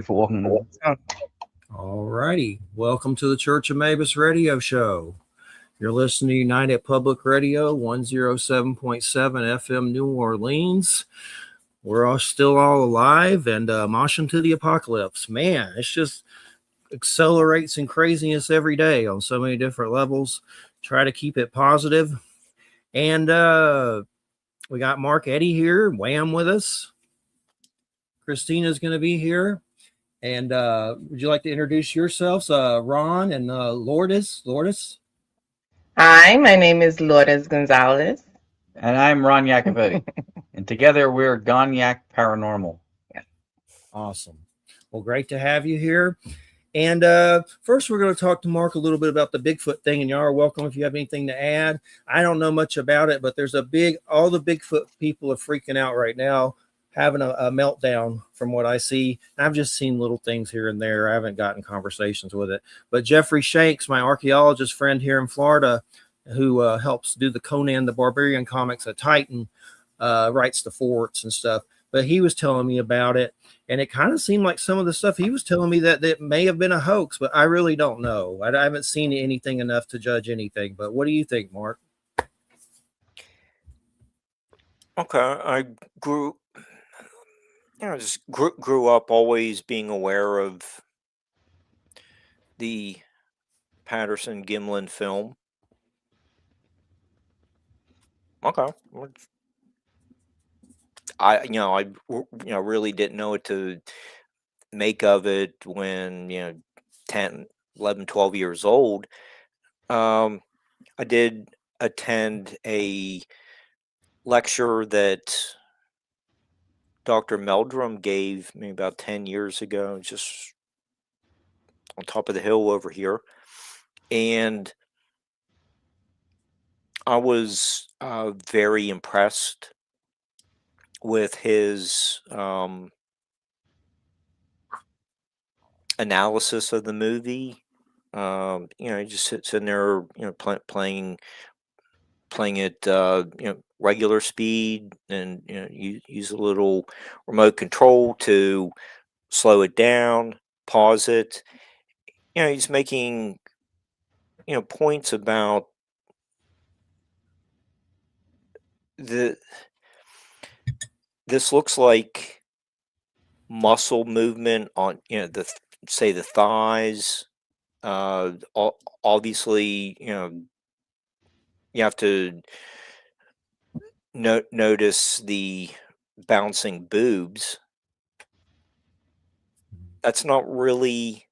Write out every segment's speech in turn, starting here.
before walking on. All righty. Welcome to the Church of Mabus radio show. You're listening to United Public Radio, 107.7 FM New Orleans. We're all still all alive and moshing to the apocalypse. Man, it's just accelerates in craziness every day on so many different levels. Try to keep it positive. And we got Mark Eddy here, Wham with us. Christina's going to be here. And would you like to introduce yourselves, Ron and Lourdes? Hi, my name is Lourdes Gonzalez. And I'm Ron Yacovetti. And together we're GonYac Paranormal. Awesome. Well, great to have you here. And first, we're going to talk to Mark a little bit about the Bigfoot thing. And y'all are welcome if you have anything to add. I don't know much about it, but there's all the Bigfoot people are freaking out right now, having a meltdown from what I see. I've just seen little things here and there. I haven't gotten conversations with it. But Jeffrey Shanks, my archaeologist friend here in Florida, who helps do the Conan the Barbarian comics at Titan, writes the forts and stuff. But he was telling me about it, and it kind of seemed like some of the stuff he was telling me that it may have been a hoax, but I really don't know. I haven't seen anything enough to judge anything. But what do you think, Mark? Okay, I just grew up always being aware of the Patterson Gimlin film. Okay, I really didn't know what to make of it when 10, 11, 12 years old. I did attend a lecture that Dr. Meldrum gave me about 10 years ago, just on top of the hill over here. And I was very impressed with his analysis of the movie. He just sits in there, playing it, regular speed, and use a little remote control to slow it down, pause it. He's making points about this looks like muscle movement on the thighs. Obviously, you have to notice the bouncing boobs. That's not really.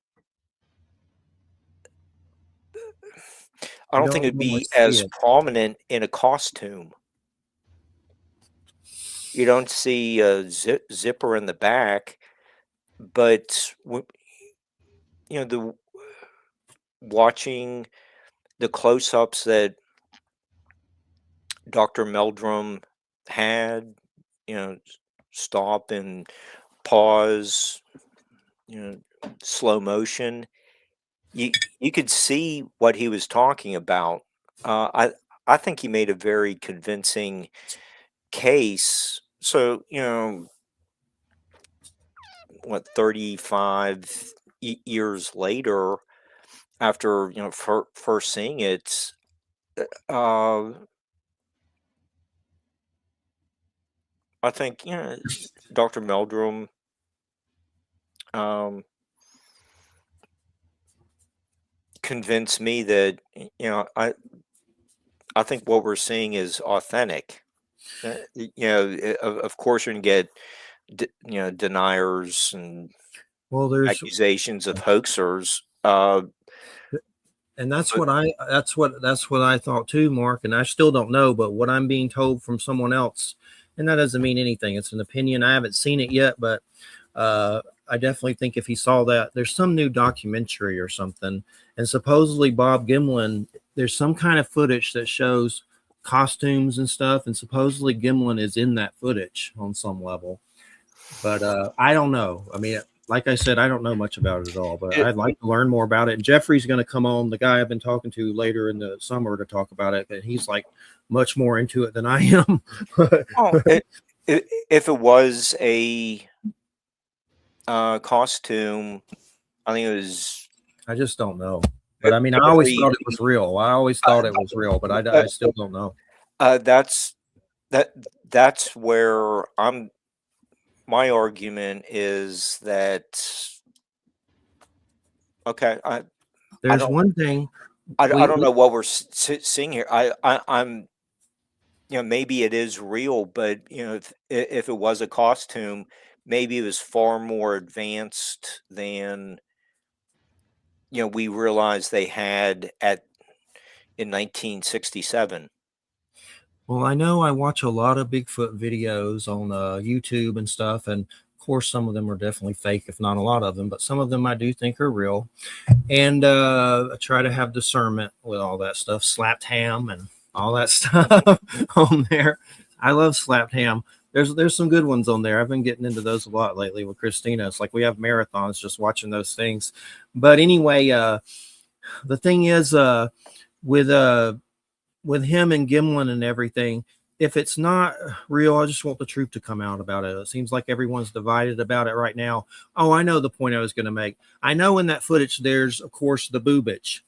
I don't think it'd be as prominent in a costume. You don't see a zipper in the back, but watching the close-ups that Dr. Meldrum had, stop and pause, slow motion. You could see what he was talking about. I think he made a very convincing case. So 35 years later, after first seeing it, I think Dr. Meldrum convinced me that I think what we're seeing is authentic. Of course, you're gonna get deniers and there's accusations of hoaxers. And that's what I thought too, Mark. And I still don't know, but what I'm being told from someone else, and that doesn't mean anything. It's an opinion. I haven't seen it yet, but I definitely think if he saw that, there's some new documentary or something. And supposedly Bob Gimlin, there's some kind of footage that shows costumes and stuff. And supposedly Gimlin is in that footage on some level. But I don't know. I mean, like I said, I don't know much about it at all, but I'd like to learn more about it. And Jeffrey's going to come on, the guy I've been talking to later in the summer, to talk about it. But he's like much more into it than I am. If it was a costume. I think it was. I just don't know. But I mean, I always thought it was real. I always thought it was real, but I still don't know. That's where my argument is that okay. There's one thing. I don't know what we're seeing here. I'm maybe it is real, but if it was a costume, maybe it was far more advanced than we realized they had in 1967. Well, I know I watch a lot of Bigfoot videos on YouTube and stuff, and of course, some of them are definitely fake, if not a lot of them, but some of them I do think are real. And I try to have discernment with all that stuff, slapped ham and all that stuff on there. I love slapped ham. There's some good ones on there. I've been getting into those a lot lately with Christina. It's like we have marathons just watching those things. But anyway, the thing is with him and Gimlin and everything, if it's not real, I just want the truth to come out about it. It seems like everyone's divided about it right now. Oh, I know the point I was going to make. I know in that footage, there's, of course, the boobage.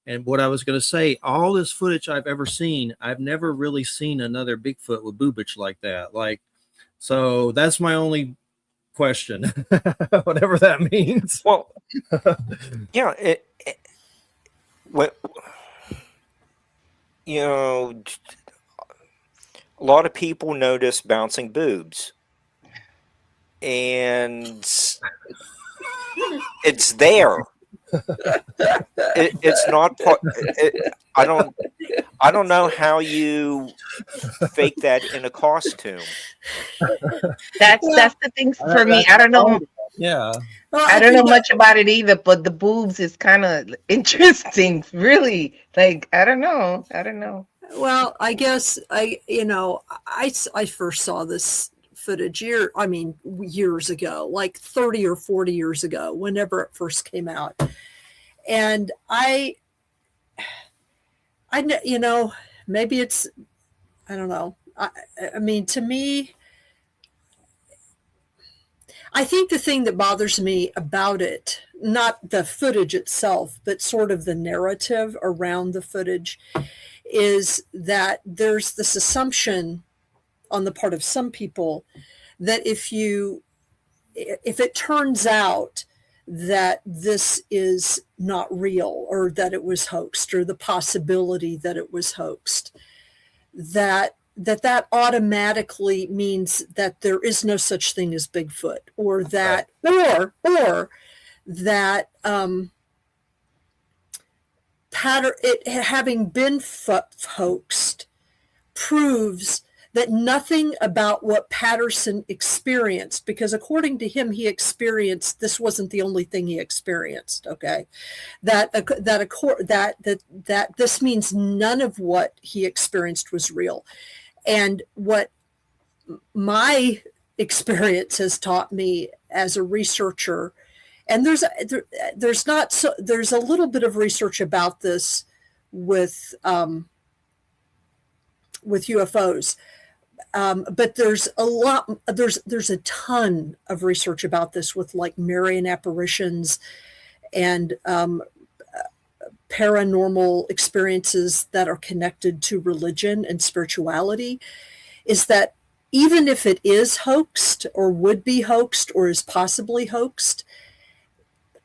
And what I was going to say, all this footage I've ever seen, I've never really seen another Bigfoot with boobage like that. So that's my only question, whatever that means. Well, what, a lot of people notice bouncing boobs, and it's there. It's not part. I don't know how you fake that in a costume. That's the thing for me. I don't know. Yeah. Well, I don't know much about it either, but the boobs is kind of interesting. Really, I don't know. Well, I guess I first saw this footage years ago, like 30 or 40 years ago, whenever it first came out. And I maybe it's, I don't know. I mean, to me, I think the thing that bothers me about it, not the footage itself, but sort of the narrative around the footage, is that there's this assumption on the part of some people that if it turns out that this is not real, or that it was hoaxed, or the possibility that it was hoaxed, that automatically means that there is no such thing as Bigfoot, or that it having been hoaxed proves that nothing about what Patterson experienced, because according to him, this wasn't the only thing he experienced. Okay, that this means none of what he experienced was real. And what my experience has taught me as a researcher, and there's a little bit of research about this with UFOs. But there's a ton of research about this with Marian apparitions and paranormal experiences that are connected to religion and spirituality, is that even if it is hoaxed or would be hoaxed or is possibly hoaxed,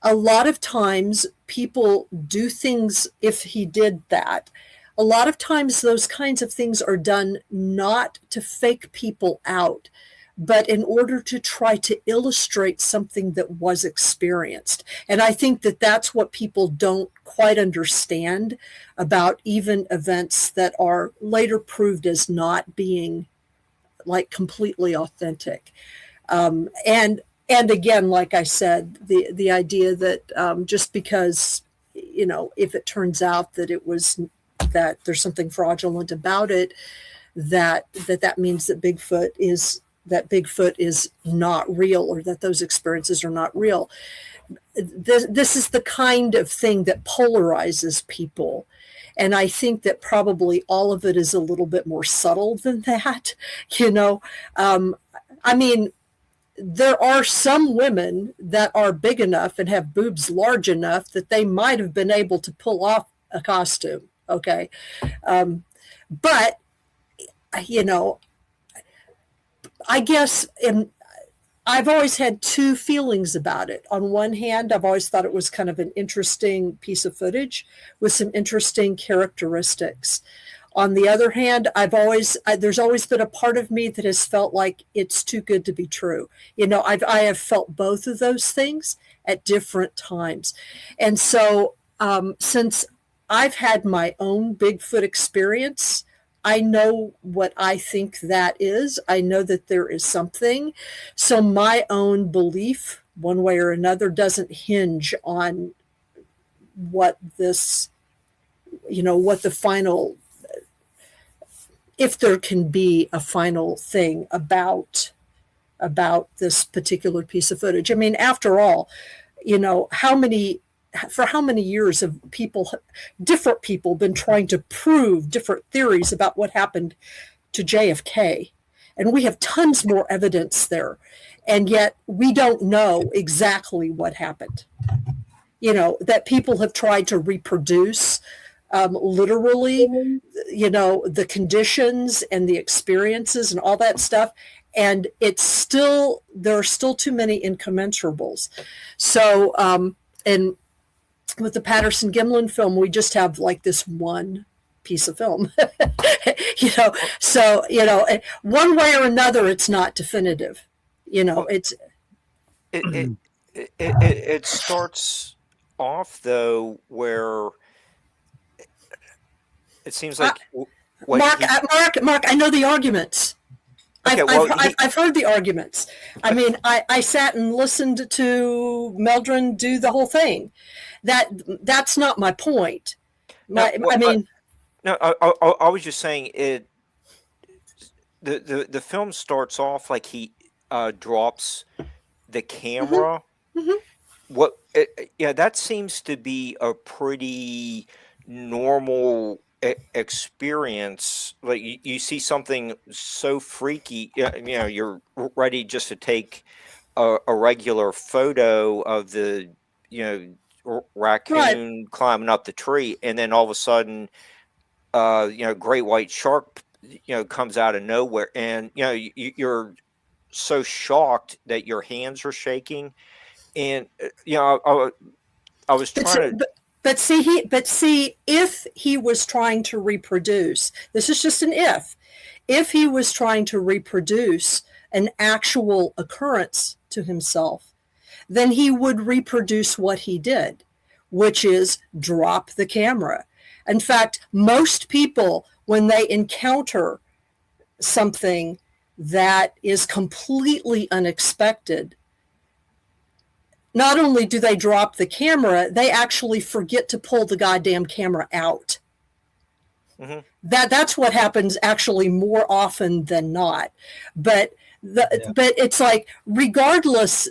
a lot of times people do things, if he did that, a lot of times those kinds of things are done not to fake people out, but in order to try to illustrate something that was experienced. And I think that that's what people don't quite understand about even events that are later proved as not being completely authentic. And again, like I said, the idea that just because, if it turns out that there's something fraudulent about it, that means that Bigfoot is not real, or that those experiences are not real. This is the kind of thing that polarizes people. And I think that probably all of it is a little bit more subtle than that. I mean, there are some women that are big enough and have boobs large enough that they might have been able to pull off a costume. Okay. But, you know, I guess I've always had two feelings about it. On one hand, I've always thought it was kind of an interesting piece of footage with some interesting characteristics. On the other hand, there's always been a part of me that has felt like it's too good to be true. You know, I have felt both of those things at different times. And so since I've had my own Bigfoot experience, I know what I think that is. I know that there is something. So my own belief, one way or another, doesn't hinge on what this, you know, what the final, if there can be a final thing about this particular piece of footage. I mean, after all, you know, for how many years have different people been trying to prove different theories about what happened to JFK? And we have tons more evidence there. And yet we don't know exactly what happened. You know, that people have tried to reproduce literally, you know, the conditions and the experiences and all that stuff. And there are still too many incommensurables. So, and with the Patterson Gimlin film, we just have like this one piece of film, you know, so, you know, one way or another, it's not definitive, you know, it starts off though, where it seems like Mark, I know the arguments. Okay, I've heard the arguments. I mean, I sat and listened to Meldron do the whole thing. That's not my point. I was just saying it. The film starts off like he drops the camera. Mm-hmm. That seems to be a pretty normal experience. Like you see something so freaky, you know, you're ready just to take a regular photo of the, you know, raccoon climbing up the tree, and then all of a sudden, you know, great white shark, you know, comes out of nowhere, and you know you're so shocked that your hands are shaking, and you know I was trying to. But see, if he was trying to reproduce, this is just an if he was trying to reproduce an actual occurrence to himself, then he would reproduce what he did, which is drop the camera. In fact, most people, when they encounter something that is completely unexpected, not only do they drop the camera, they actually forget to pull the goddamn camera out. Mm-hmm. That's what happens actually more often than not. But it's like regardless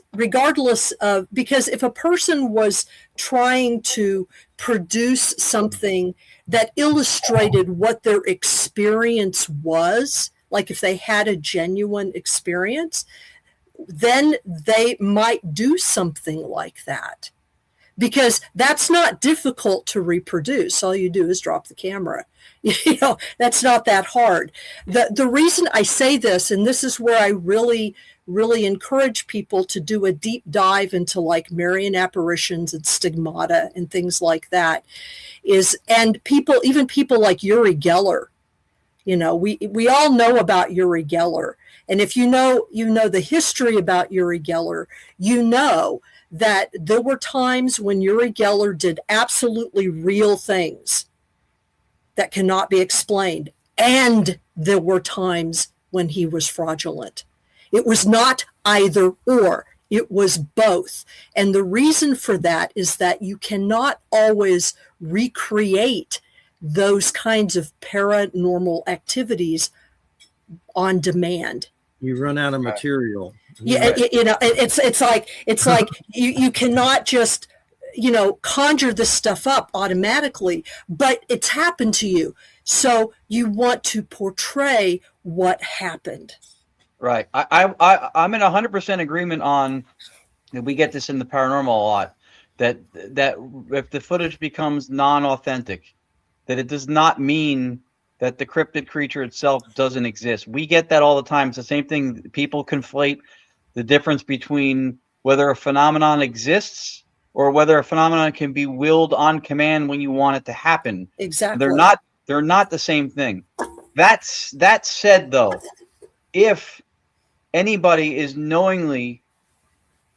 of, because if a person was trying to produce something that illustrated what their experience was, like if they had a genuine experience, then they might do something like that, because that's not difficult to reproduce. All you do is drop the camera. You know, that's not that hard. The reason I say this, and this is where I really, really encourage people to do a deep dive into like Marian apparitions and stigmata and things like that, is, and even people like Uri Geller, you know, we all know about Uri Geller. And if you know the history about Uri Geller, you know that there were times when Uri Geller did absolutely real things that cannot be explained. And there were times when he was fraudulent. It was not either or, it was both. And the reason for that is that you cannot always recreate those kinds of paranormal activities on demand. You run out of material. Yeah, you know, it's like you cannot just, you know, conjure this stuff up automatically, but it's happened to you. So you want to portray what happened. Right. I'm in 100% agreement on, and we get this in the paranormal a lot, that if the footage becomes non-authentic, that it does not mean that the cryptid creature itself doesn't exist. We get that all the time. It's the same thing. People conflate the difference between whether a phenomenon exists or whether a phenomenon can be willed on command when you want it to happen. Exactly. They're not the same thing. That said, though, if anybody is knowingly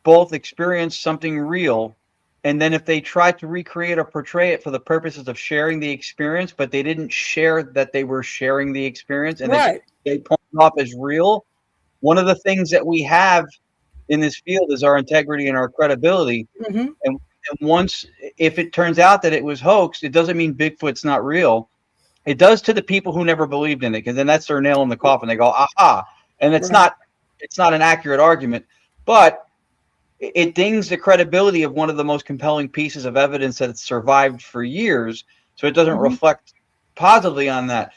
both experience something real, and then if they try to recreate or portray it for the purposes of sharing the experience, but they didn't share that they were sharing the experience, and Right. they point it off as real. One of the things that we have in this field is our integrity and our credibility. Hmm. And once, if it turns out that it was hoaxed, it doesn't mean Bigfoot's not real. It does to the people who never believed in it, because then that's their nail in the coffin. They go, aha. And it's Right. not an accurate argument, but it dings the credibility of one of the most compelling pieces of evidence that it's survived for years. So it doesn't Mhm. reflect positively on that.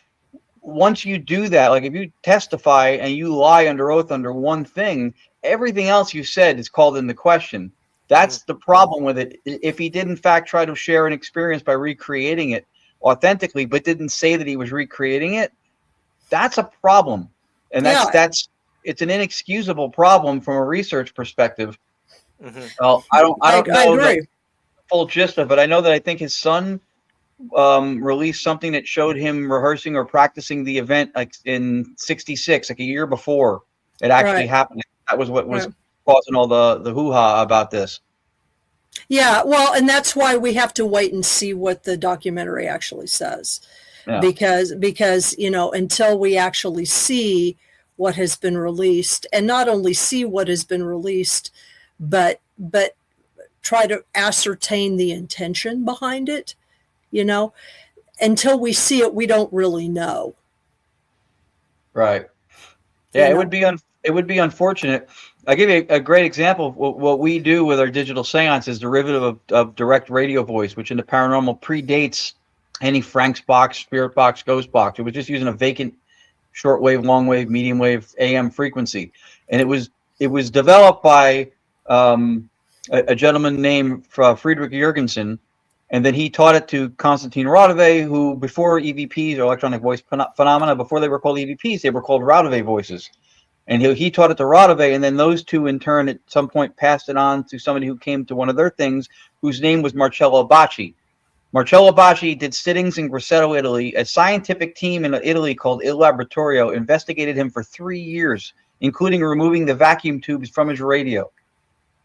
Once you do that, like if you testify and you lie under oath under one thing, everything else you said is called into question. That's the problem with it. If he did in fact try to share an experience by recreating it authentically, but didn't say that he was recreating it, that's a problem. And Yeah. it's an inexcusable problem from a research perspective. Mhm. Well, I don't I know the agree. full gist of it. I know that I think his son released something that showed him rehearsing or practicing the event like in '66, like a year before it actually Right. happened. That was what was Right. causing all the hoo-ha about this. Yeah, well, and that's why we have to wait and see what the documentary actually says. Yeah. Because until we actually see what has been released, and not only see what has been released, but try to ascertain the intention behind it, until we see it, we don't really know. Right. Yeah, You it would be unfortunate. I'll give you a great example of what we do with our digital seance is derivative of direct radio voice, which in the paranormal predates any Frank's box, spirit box, ghost box. It was just using a vacant shortwave, long wave, medium wave AM frequency. And it was developed by a gentleman named Friedrich Jurgensen. And then he taught it to Konstantin Radove, who before EVPs or electronic voice phenomena, before they were called EVPs, they were called Radove voices. And he taught it to Radove, and then those two in turn at some point passed it on to somebody who came to one of their things, whose name was Marcello Bacci. Marcello Bacci did sittings in Grosseto, Italy. A scientific team in Italy called Il Laboratorio investigated him for 3 years, including removing the vacuum tubes from his radio.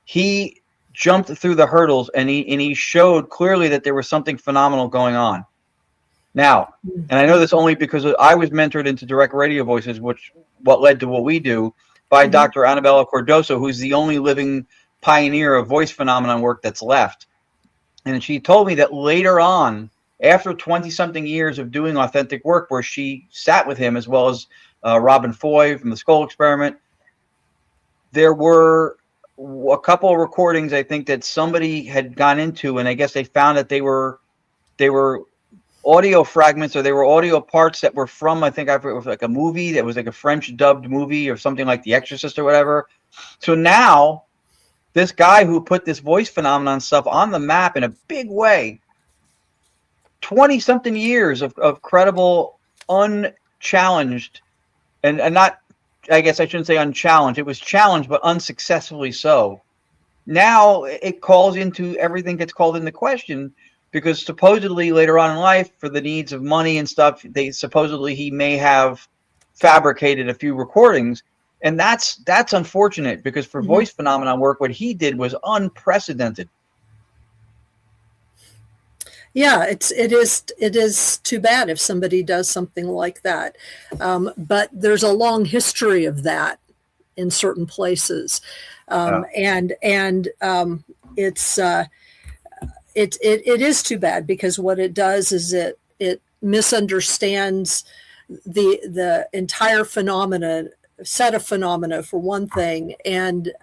He jumped through the hurdles, and he showed clearly that there was something phenomenal going on. Now, and I know this only because I was mentored into direct radio voices, what led to what we do, by Dr. Annabella Cordoso, who's the only living pioneer of voice phenomenon work that's left. And she told me that later on, after 20-something years of doing authentic work, where she sat with him as well as Robin Foy from the Skull Experiment, there were a couple of recordings, I think, that somebody had gone into, and I guess they found that they were audio fragments, or they were audio parts that were from, I think it was like a movie that was like a French dubbed movie or something like The Exorcist or whatever. So now this guy who put this voice phenomenon stuff on the map in a big way, 20-something years of credible, unchallenged, and not, I guess I shouldn't say unchallenged. It was challenged, but unsuccessfully so. Now it calls into everything gets called into question, because supposedly later on in life, for the needs of money and stuff, he may have fabricated a few recordings. And that's unfortunate, because for voice phenomenon work, what he did was unprecedented. Yeah, it is too bad if somebody does something like that. But there's a long history of that in certain places. And it's it is too bad, because what it does is it misunderstands the entire set of phenomena, for one thing, and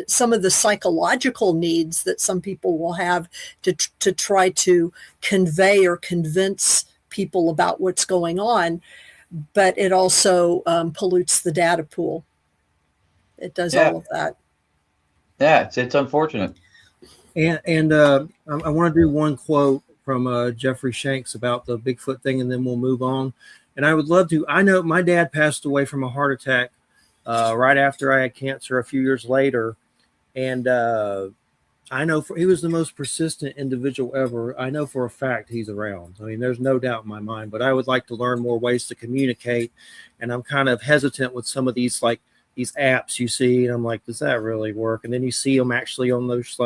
some of the psychological needs that some people will have to try to convey or convince people about what's going on. But it also pollutes the data pool. It does Yeah. all of that. Yeah, it's unfortunate. And I want to do one quote from Jeffrey Shanks about the Bigfoot thing, and then we'll move on. And I would love to. I know my dad passed away from a heart attack right after I had cancer a few years later, and I know he was the most persistent individual ever. I know for a fact he's around. I mean, there's no doubt in my mind. But I would like to learn more ways to communicate, and I'm kind of hesitant with some of these these apps you see, and I'm like, does that really work? And then you see them actually on those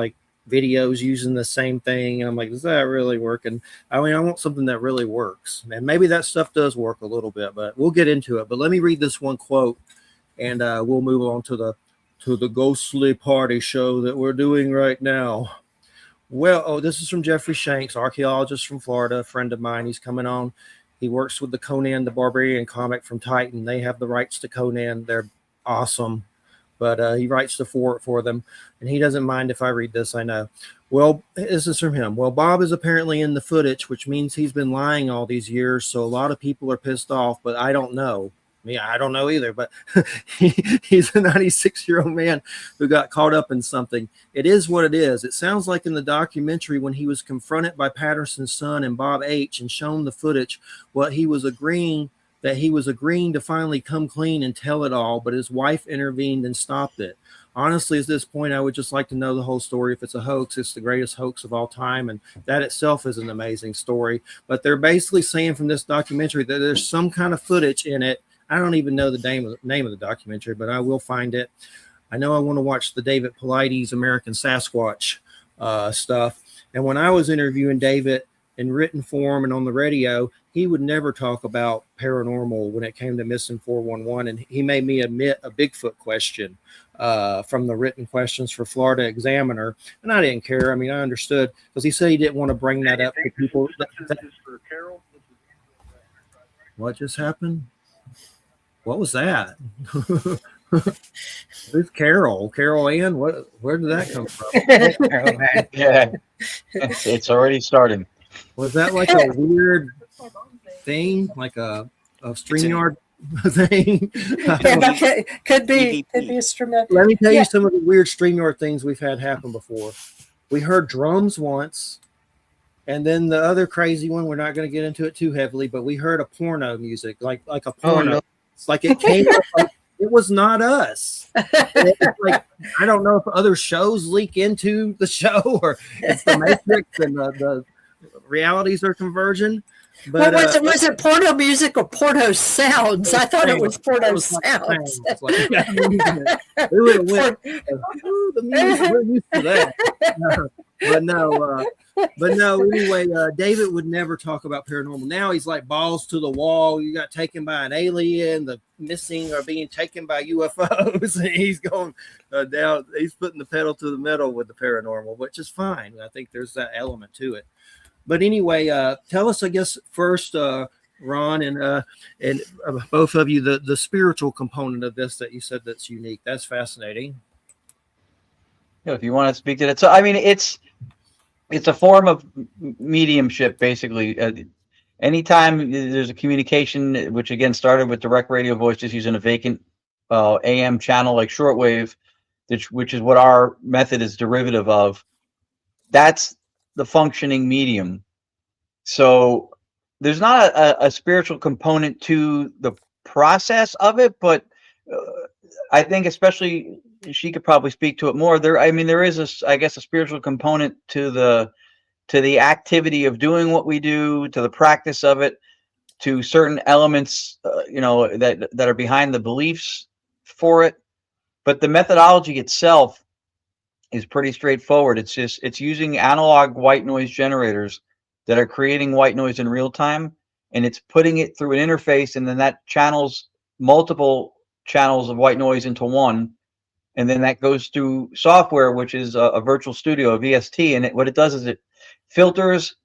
videos using the same thing, and I'm like, does that really work? And I mean, I want something that really works, and maybe that stuff does work a little bit, but we'll get into it. But let me read this one quote, and we'll move on to the ghostly party show that we're doing right now. Well, this is from Jeffrey Shanks, archaeologist from Florida, a friend of mine. He's coming on. He works with the Conan the Barbarian comic from Titan. They have the rights to Conan. They're awesome. But he writes for them, and he doesn't mind if I read this, I know. Well, this is from him. Well, Bob is apparently in the footage, which means he's been lying all these years, so a lot of people are pissed off, but I don't know. I don't know either, but he's a 96-year-old man who got caught up in something. It is what it is. It sounds like in the documentary when he was confronted by Patterson's son and Bob H. and shown the footage, he was agreeing to finally come clean and tell it all, but his wife intervened and stopped it. Honestly, at this point, I would just like to know the whole story. If it's a hoax, it's the greatest hoax of all time, and that itself is an amazing story. But they're basically saying from this documentary that there's some kind of footage in it. I don't even know the name of the documentary, but I will find it. I know I want to watch the David Paulides American Sasquatch stuff. And when I was interviewing David in written form and on the radio, he would never talk about paranormal when it came to missing 411. And he made me admit a Bigfoot question from the written questions for Florida Examiner. And I didn't care. I mean, I understood because he said he didn't want to bring that up to people. What just happened? What was that? Who's Carol? Carol Ann? Where did that come from? Yeah, it's already starting. Was that like a weird thing, like a StreamYard thing? Could be a stream. Let me tell you some of the weird StreamYard things we've had happen before. We heard drums once, and then the other crazy one, we're not going to get into it too heavily, but we heard a porno music, like a porno. no. It's like it came up, it was not us. I don't know if other shows leak into the show or it's the Matrix and the realities are converging. But was it porno music or porno sounds? I thought it was porno sounds. We would have went, the music, we're used to that. But no, anyway, David would never talk about paranormal. Now he's like balls to the wall. You got taken by an alien, the missing or being taken by UFOs. And he's going down. He's putting the pedal to the metal with the paranormal, which is fine. I think there's that element to it. But anyway, tell us, I guess, first, Ron and both of you, the spiritual component of this that you said that's unique. That's fascinating. Yeah, if you want to speak to that. So, I mean, it's a form of mediumship, basically. Anytime there's a communication, which again started with direct radio voice, just using a vacant AM channel like shortwave, which is what our method is derivative of, that's the functioning medium. So there's not a spiritual component to the process of it, but I think especially she could probably speak to it more. There is I guess a spiritual component to the activity of doing what we do, to the practice of it, to certain elements, that are behind the beliefs for it. But the methodology itself is pretty straightforward. It's using analog white noise generators that are creating white noise in real time, and it's putting it through an interface, and then that channels multiple channels of white noise into one, and then that goes through software, which is a virtual studio, a VST, and what it does is it filters,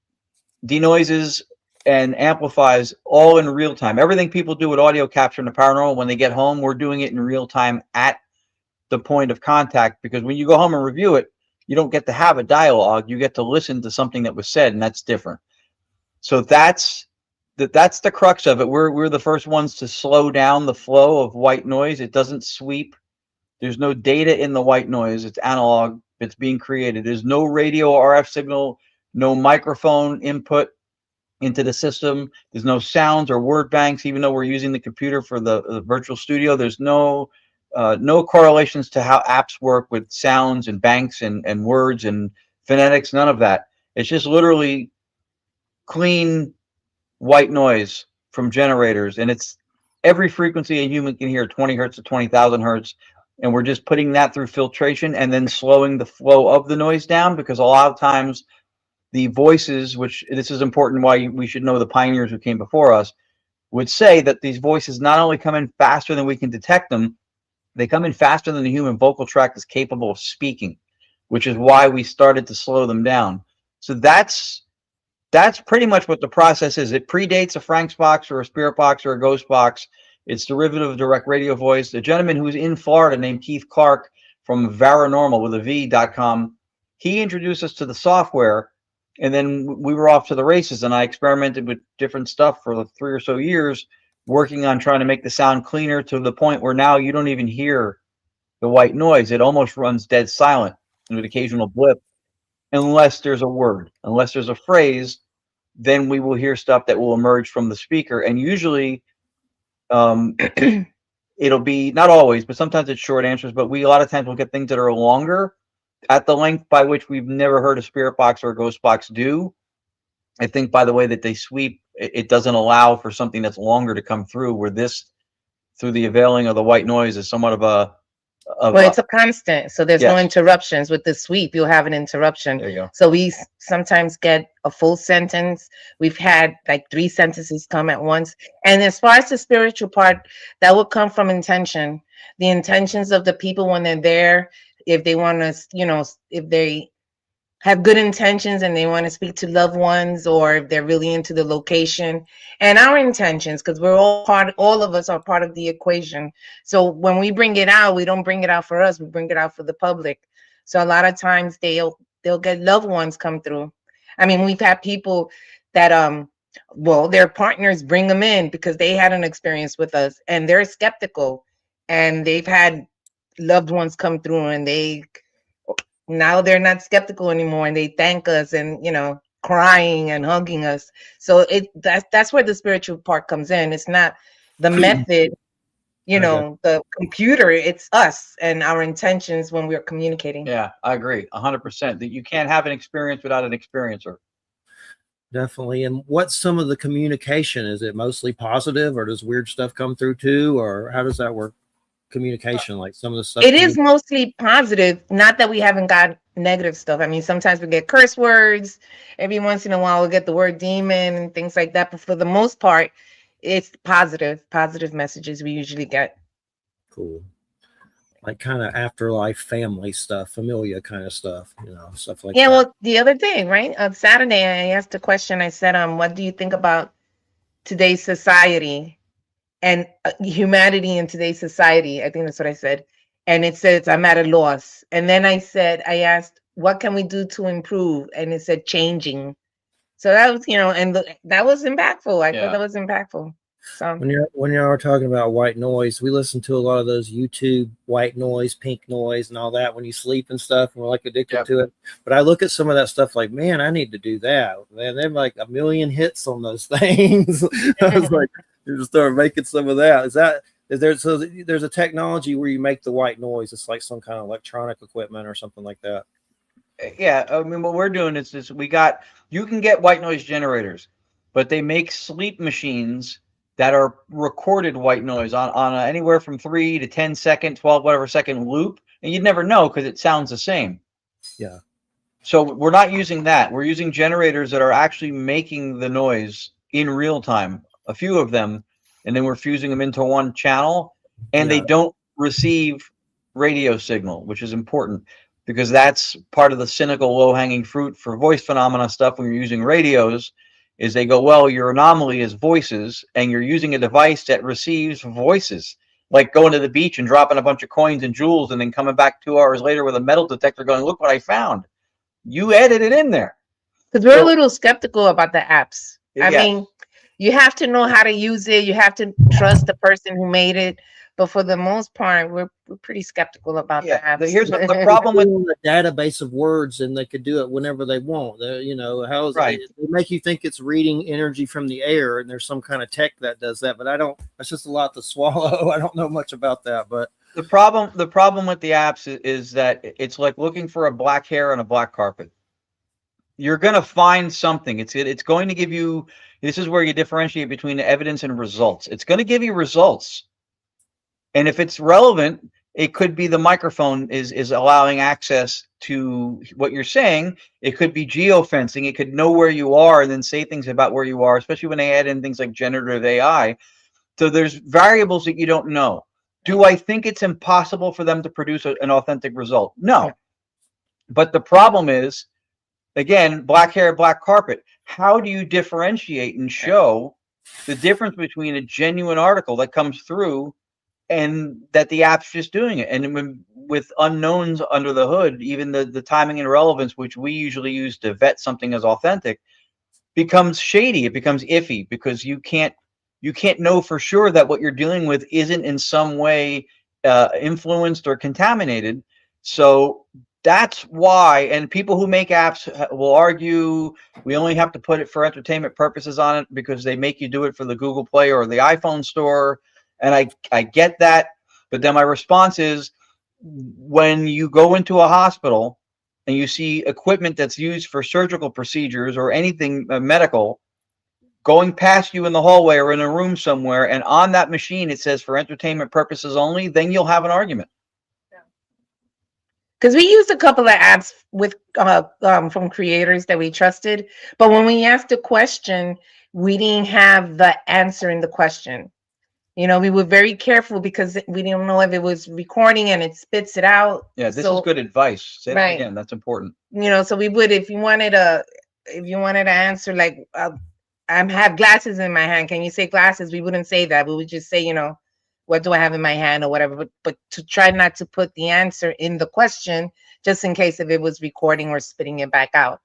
denoises, and amplifies all in real time. Everything people do with audio capture in the paranormal, when they get home, we're doing it in real time at the point of contact, because when you go home and review it, you don't get to have a dialogue. You get to listen to something that was said, and that's different. So that's the crux of it. We're the first ones to slow down the flow of white noise. It doesn't sweep There's no data in the white noise. It's analog. It's being created. There's no radio RF signal, no microphone input into the system. There's no sounds or word banks, even though we're using the computer for the virtual studio. There's no correlations to how apps work with sounds and banks and words and phonetics, none of that. It's just literally clean white noise from generators, and it's every frequency a human can hear, 20 hertz to 20,000 hertz, and we're just putting that through filtration and then slowing the flow of the noise down, because a lot of times the voices, which this is important why we should know the pioneers who came before us, would say that these voices not only come in faster than we can detect them, they come in faster than the human vocal tract is capable of speaking, which is why we started to slow them down. So that's pretty much what the process is. It predates a Frank's box or a spirit box or a ghost box. It's derivative of direct radio voice. The gentleman who's in Florida named Keith Clark from Varanormal with a V.com, he introduced us to the software, and then we were off to the races, and I experimented with different stuff for like 3 or so years, working on trying to make the sound cleaner to the point where now you don't even hear the white noise. It almost runs dead silent with occasional blip, unless there's a word, unless there's a phrase. Then we will hear stuff that will emerge from the speaker, and usually it'll be, not always, but sometimes it's short answers, but a lot of times we'll get things that are longer at the length by which we've never heard a spirit box or a ghost box do. I think by the way that they sweep, it doesn't allow for something that's longer to come through, where this, through the availing of the white noise, is somewhat of a it's a constant, so there's no Yes. interruptions. With the sweep, you'll have an interruption. There you go. So we sometimes get a full sentence. We've had like 3 sentences come at once. And as far as the spiritual part, that will come from intention. The intentions of the people when they're there, if they want to, if they have good intentions and they want to speak to loved ones, or if they're really into the location, and our intentions, because we're all of us are part of the equation. So when we bring it out, we don't bring it out for us, we bring it out for the public. So a lot of times they'll get loved ones come through. I mean, we've had people that their partners bring them in because they had an experience with us and they're skeptical, and they've had loved ones come through and now they're not skeptical anymore, and they thank us and crying and hugging us. So that's where the spiritual part comes in. It's not the method, the computer, it's us and our intentions when we're communicating. Yeah, I agree 100% that you can't have an experience without an experiencer. Definitely. And what's some of the communication? Is it mostly positive, or does weird stuff come through too, or how does that work? Communication, like some of the stuff. It is mostly positive. Not that we haven't got negative stuff. I mean, sometimes we get curse words. Every once in a while, we'll get the word demon and things like that. But for the most part, it's positive messages we usually get. Cool. Like kind of afterlife family stuff, familia kind of stuff, stuff like that. Yeah, well, the other day, right? On Saturday, I asked a question. I said, what do you think about today's society and humanity in today's society? I think that's what I said. And it says, I'm at a loss. And then I asked, what can we do to improve? And it said, changing. So that was, that was impactful. I thought that was impactful. So when y'all are talking about white noise, we listen to a lot of those YouTube white noise, pink noise, and all that when you sleep and stuff, and we're like addicted to it. But I look at some of that stuff like, man, I need to do that. Man, they're like 1 million hits on those things. I was like, you just start making some of that. There's a technology where you make the white noise. It's like some kind of electronic equipment or something like that. Yeah, I mean, what we're doing is you can get white noise generators, but they make sleep machines that are recorded white noise on anywhere from 3 to 10 second, 12 whatever second loop, and you'd never know because it sounds the same. Yeah. So we're not using that. We're using generators that are actually making the noise in real time, a few of them, and then we're fusing them into one channel, and they don't receive radio signal, which is important because that's part of the cynical low-hanging fruit for voice phenomena stuff when you're using radios. Is they go, well, your anomaly is voices, and you're using a device that receives voices, like going to the beach and dropping a bunch of coins and jewels and then coming back 2 hours later with a metal detector going, look what I found. You added it in there. Because we're a little skeptical about the apps. I mean, you have to know how to use it. You have to trust the person who made it. But for the most part, we're pretty skeptical about the apps. Here's the problem with a database of words, and they could do it whenever they want. You know, how is Right. it? They make you think it's reading energy from the air, and there's some kind of tech that does that. But I don't. That's just a lot to swallow. I don't know much about that. But the problem with the apps is that it's like looking for a black hair on a black carpet. You're going to find something. It's going to give you. This is where you differentiate between the evidence and results. It's going to give you results, and if it's relevant, it could be the microphone is allowing access to what you're saying. It could be geofencing. It could know where you are and then say things about where you are, especially when they add in things like generative AI. So there's variables that you don't know. Do I think it's impossible for them to produce an authentic result? No. But the problem is, again, black hair, black carpet. How do you differentiate and show the difference between a genuine article that comes through and that the app's just doing it? And when, with unknowns under the hood, even the timing and relevance, which we usually use to vet something as authentic, becomes shady. It becomes iffy because you can't know for sure that what you're dealing with isn't in some way influenced or contaminated. So that's why, and people who make apps will argue we only have to put it for entertainment purposes on it because they make you do it for the Google Play or the iPhone store. And I get that. But then my response is, when you go into a hospital and you see equipment that's used for surgical procedures or anything medical going past you in the hallway or in a room somewhere, and on that machine it says for entertainment purposes only, then you'll have an argument. Because we used a couple of apps with from creators that we trusted, but when we asked a question, we didn't have the answer in the question. You know, we were very careful because we didn't know if it was recording and it spits it out. Yeah, this is good advice. Say right. it again. That's important. You know, so we would, if you wanted to answer like, I have glasses in my hand, can you say glasses? We wouldn't say that. We would just say, you know, what do I have in my hand or whatever, but to try not to put the answer in the question, just in case if it was recording or spitting it back out.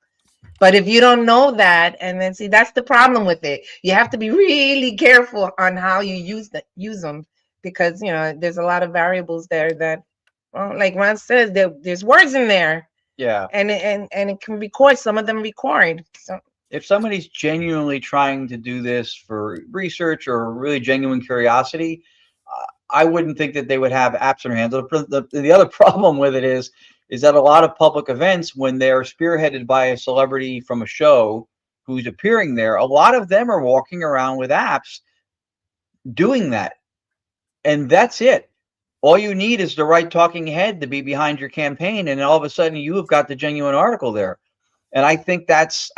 But if you don't know that, and then see, that's the problem with it. You have to be really careful on how you use them, because, you know, there's a lot of variables there that, well, like Ron says, there's words in there. Yeah. And it can record. Some of them record. So if somebody's genuinely trying to do this for research or really genuine curiosity, I wouldn't think that they would have apps in their hands. The other problem with it is that a lot of public events, when they're spearheaded by a celebrity from a show who's appearing there, a lot of them are walking around with apps doing that. And that's it. All you need is the right talking head to be behind your campaign, and all of a sudden you have got the genuine article there. And I think that's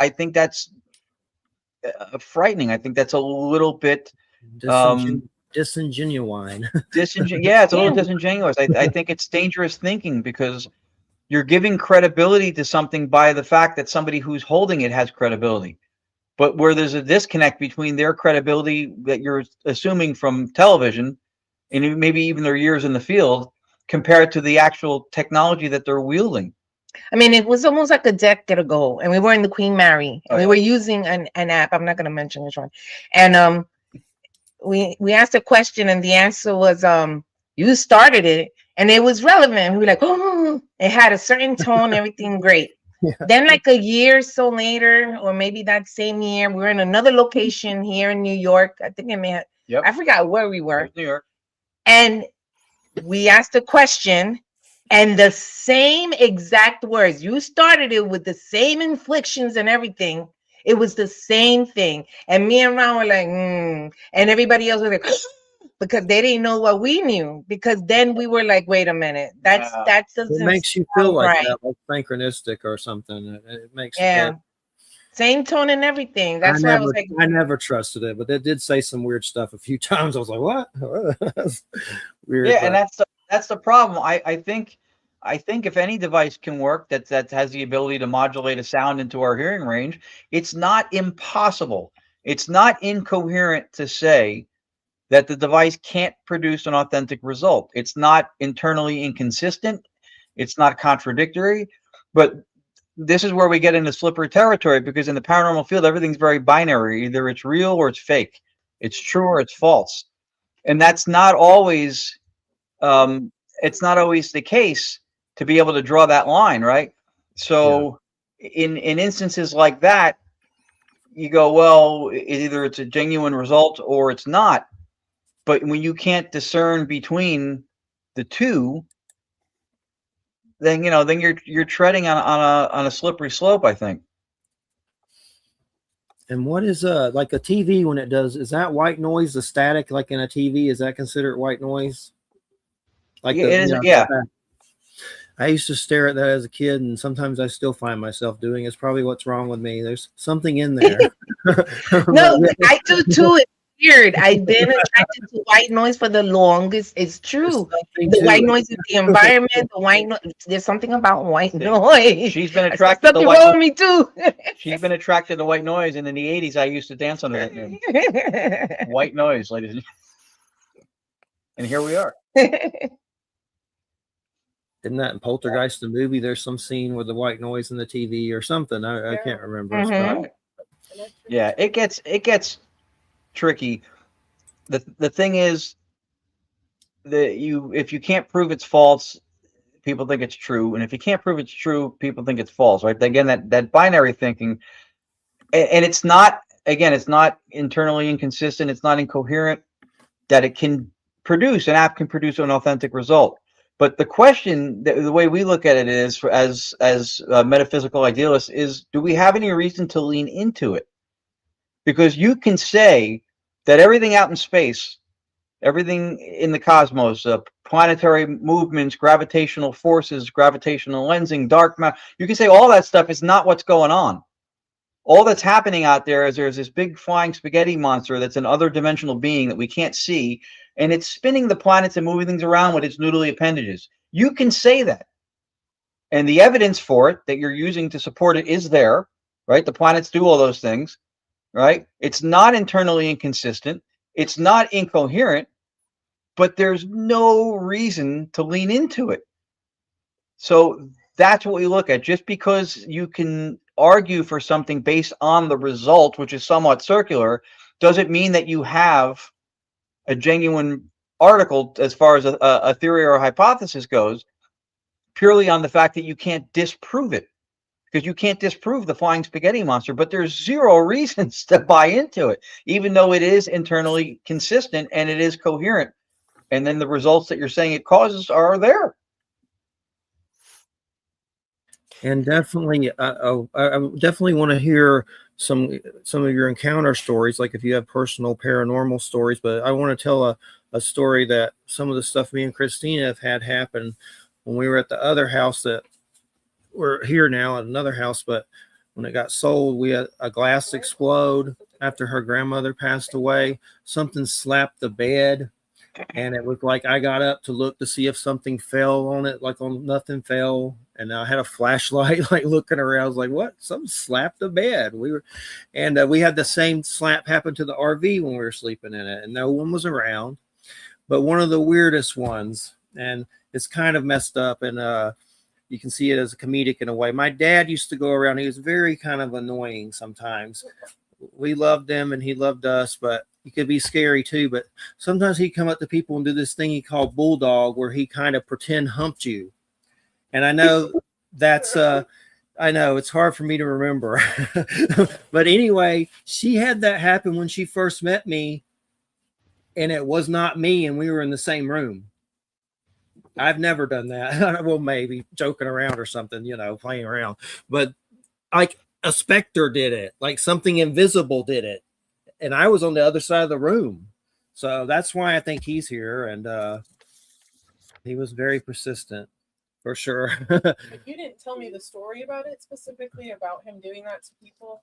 frightening. I think that's a little bit disingenuine. Yeah, it's a little disingenuous. I think it's dangerous thinking, because you're giving credibility to something by the fact that somebody who's holding it has credibility. But where there's a disconnect between their credibility that you're assuming from television and maybe even their years in the field compared to the actual technology that they're wielding. I mean, it was almost like a decade ago, and we were in the Queen Mary. And we were using an app. I'm not going to mention which one. And we asked a question, and the answer was, you started it, and it was relevant. We were like, oh, it had a certain tone, everything great. Yeah. Then like a year or so later, or maybe that same year, we were in another location here in New York. I think it may have, I forgot where we were. New York. And we asked a question, and the same exact words. You started it with the same inflections and everything. It was the same thing. And me and Ron were like, and everybody else was like, because they didn't know what we knew. Because then we were like, wait a minute, that doesn't. It makes you feel like right. that, like synchronistic or something. It makes same tone and everything. That's why I was like, I never trusted it, but it did say some weird stuff a few times. I was like, what? Weird. Yeah, and that's the problem. I think if any device can work that has the ability to modulate a sound into our hearing range, it's not impossible. It's not incoherent to say that the device can't produce an authentic result. It's not internally inconsistent. It's not contradictory. But this is where we get into slippery territory, because in the paranormal field, everything's very binary. Either it's real or it's fake. It's true or it's false. And that's not always it's not always the case to be able to draw that line, right? So in instances like that, you go, well, either it's a genuine result or it's not. But when you can't discern between the two, then then you're treading on a slippery slope, I think. And what is like a TV when it does? Is that white noise, the static, like in a TV? Is that considered white noise? Like Yeah, it is. Yeah. I used to stare at that as a kid, and sometimes I still find myself doing. It's probably what's wrong with me. There's something in there. No, I do too. It's weird. I've been attracted to white noise for the longest. It's true. The white noise is the environment. The white noise. There's something about white noise. She's been attracted to something white wrong with me too. She's been attracted to white noise, and in the 80s, I used to dance under that name. White noise, ladies and here we are. Isn't that in Poltergeist, the movie? There's some scene with the white noise in the TV or something. I can't remember. Mhm. Yeah, it gets tricky. The thing is that if you can't prove it's false, people think it's true, and if you can't prove it's true, people think it's false, right? Again, that binary thinking, and it's not internally inconsistent, it's not incoherent, that it can produce an app can produce an authentic result. But the question, the way we look at it is, as metaphysical idealists, is do we have any reason to lean into it? Because you can say that everything out in space, everything in the cosmos, planetary movements, gravitational forces, gravitational lensing, dark matter, you can say all that stuff is not what's going on. All that's happening out there is there's this big flying spaghetti monster that's an other dimensional being that we can't see, and it's spinning the planets and moving things around with its noodly appendages. You can say that. And the evidence for it that you're using to support it is there, right? The planets do all those things, right? It's not internally inconsistent. It's not incoherent, but there's no reason to lean into it. So that's what we look at. Just because you can argue for something based on the result, which is somewhat circular, doesn't mean that you have a genuine article as far as a theory or a hypothesis goes, purely on the fact that you can't disprove it. Because you can't disprove the flying spaghetti monster, but there's zero reasons to buy into it, even though it is internally consistent and it is coherent. And then the results that you're saying it causes are there. And definitely, I definitely want to hear some of your encounter stories, like if you have personal paranormal stories. But I want to tell a story that some of the stuff me and Christina have had happen when we were at the other house that we're here now at another house. But when it got sold, we had a glass explode after her grandmother passed away. Something slapped the bed. And it was like I got up to look to see if something fell on it, like nothing fell. And I had a flashlight, like looking around. I was like, "What? Something slapped the bed." We had the same slap happen to the RV when we were sleeping in it, and no one was around. But one of the weirdest ones, and it's kind of messed up, and you can see it as a comedic in a way. My dad used to go around. He was very kind of annoying sometimes. We loved him, and he loved us, but he could be scary too. But sometimes he'd come up to people and do this thing he called bulldog, where he kind of pretend humped you. And I know that's I know it's hard for me to remember. But anyway, she had that happen when she first met me, and it was not me, and we were in the same room. I've never done that. Well, maybe joking around or something, playing around. But like a specter did it, like something invisible did it. And I was on the other side of the room. So that's why I think he's here. And he was very persistent, for sure. You didn't tell me the story about it, specifically about him doing that to people.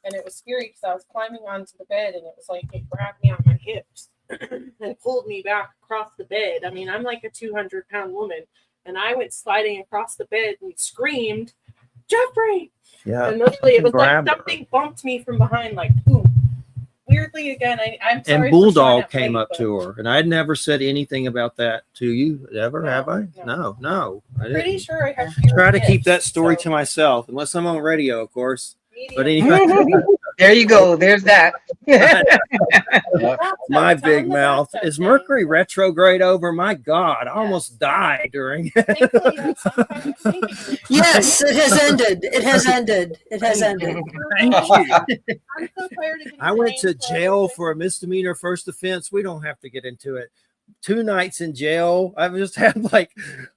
And it was scary because I was climbing onto the bed, and it was like it grabbed me on my hips and pulled me back across the bed. I mean, I'm like a 200-pound woman, and I went sliding across the bed and screamed, "Jeffrey!" Yeah. And literally it was like something bumped me from behind, like, boom. Weirdly, again, I'm sorry. And Bulldog came up to her, and I'd never said anything about that to you ever, have I? No. Pretty sure I have. Try to keep that story to myself, unless I'm on radio, of course. Media. But anyway, There you go. There's that. My big mouth. Is Mercury retrograde over? My God, I almost died during it. Thankfully, that's sometimes I'm thinking of it. Yes, it has ended. It has ended. It has ended. Thank you. I'm so tired of getting I went to blamed for jail everything. for a misdemeanor first offense. We don't have to get into it. 2 nights in jail. I've just had like,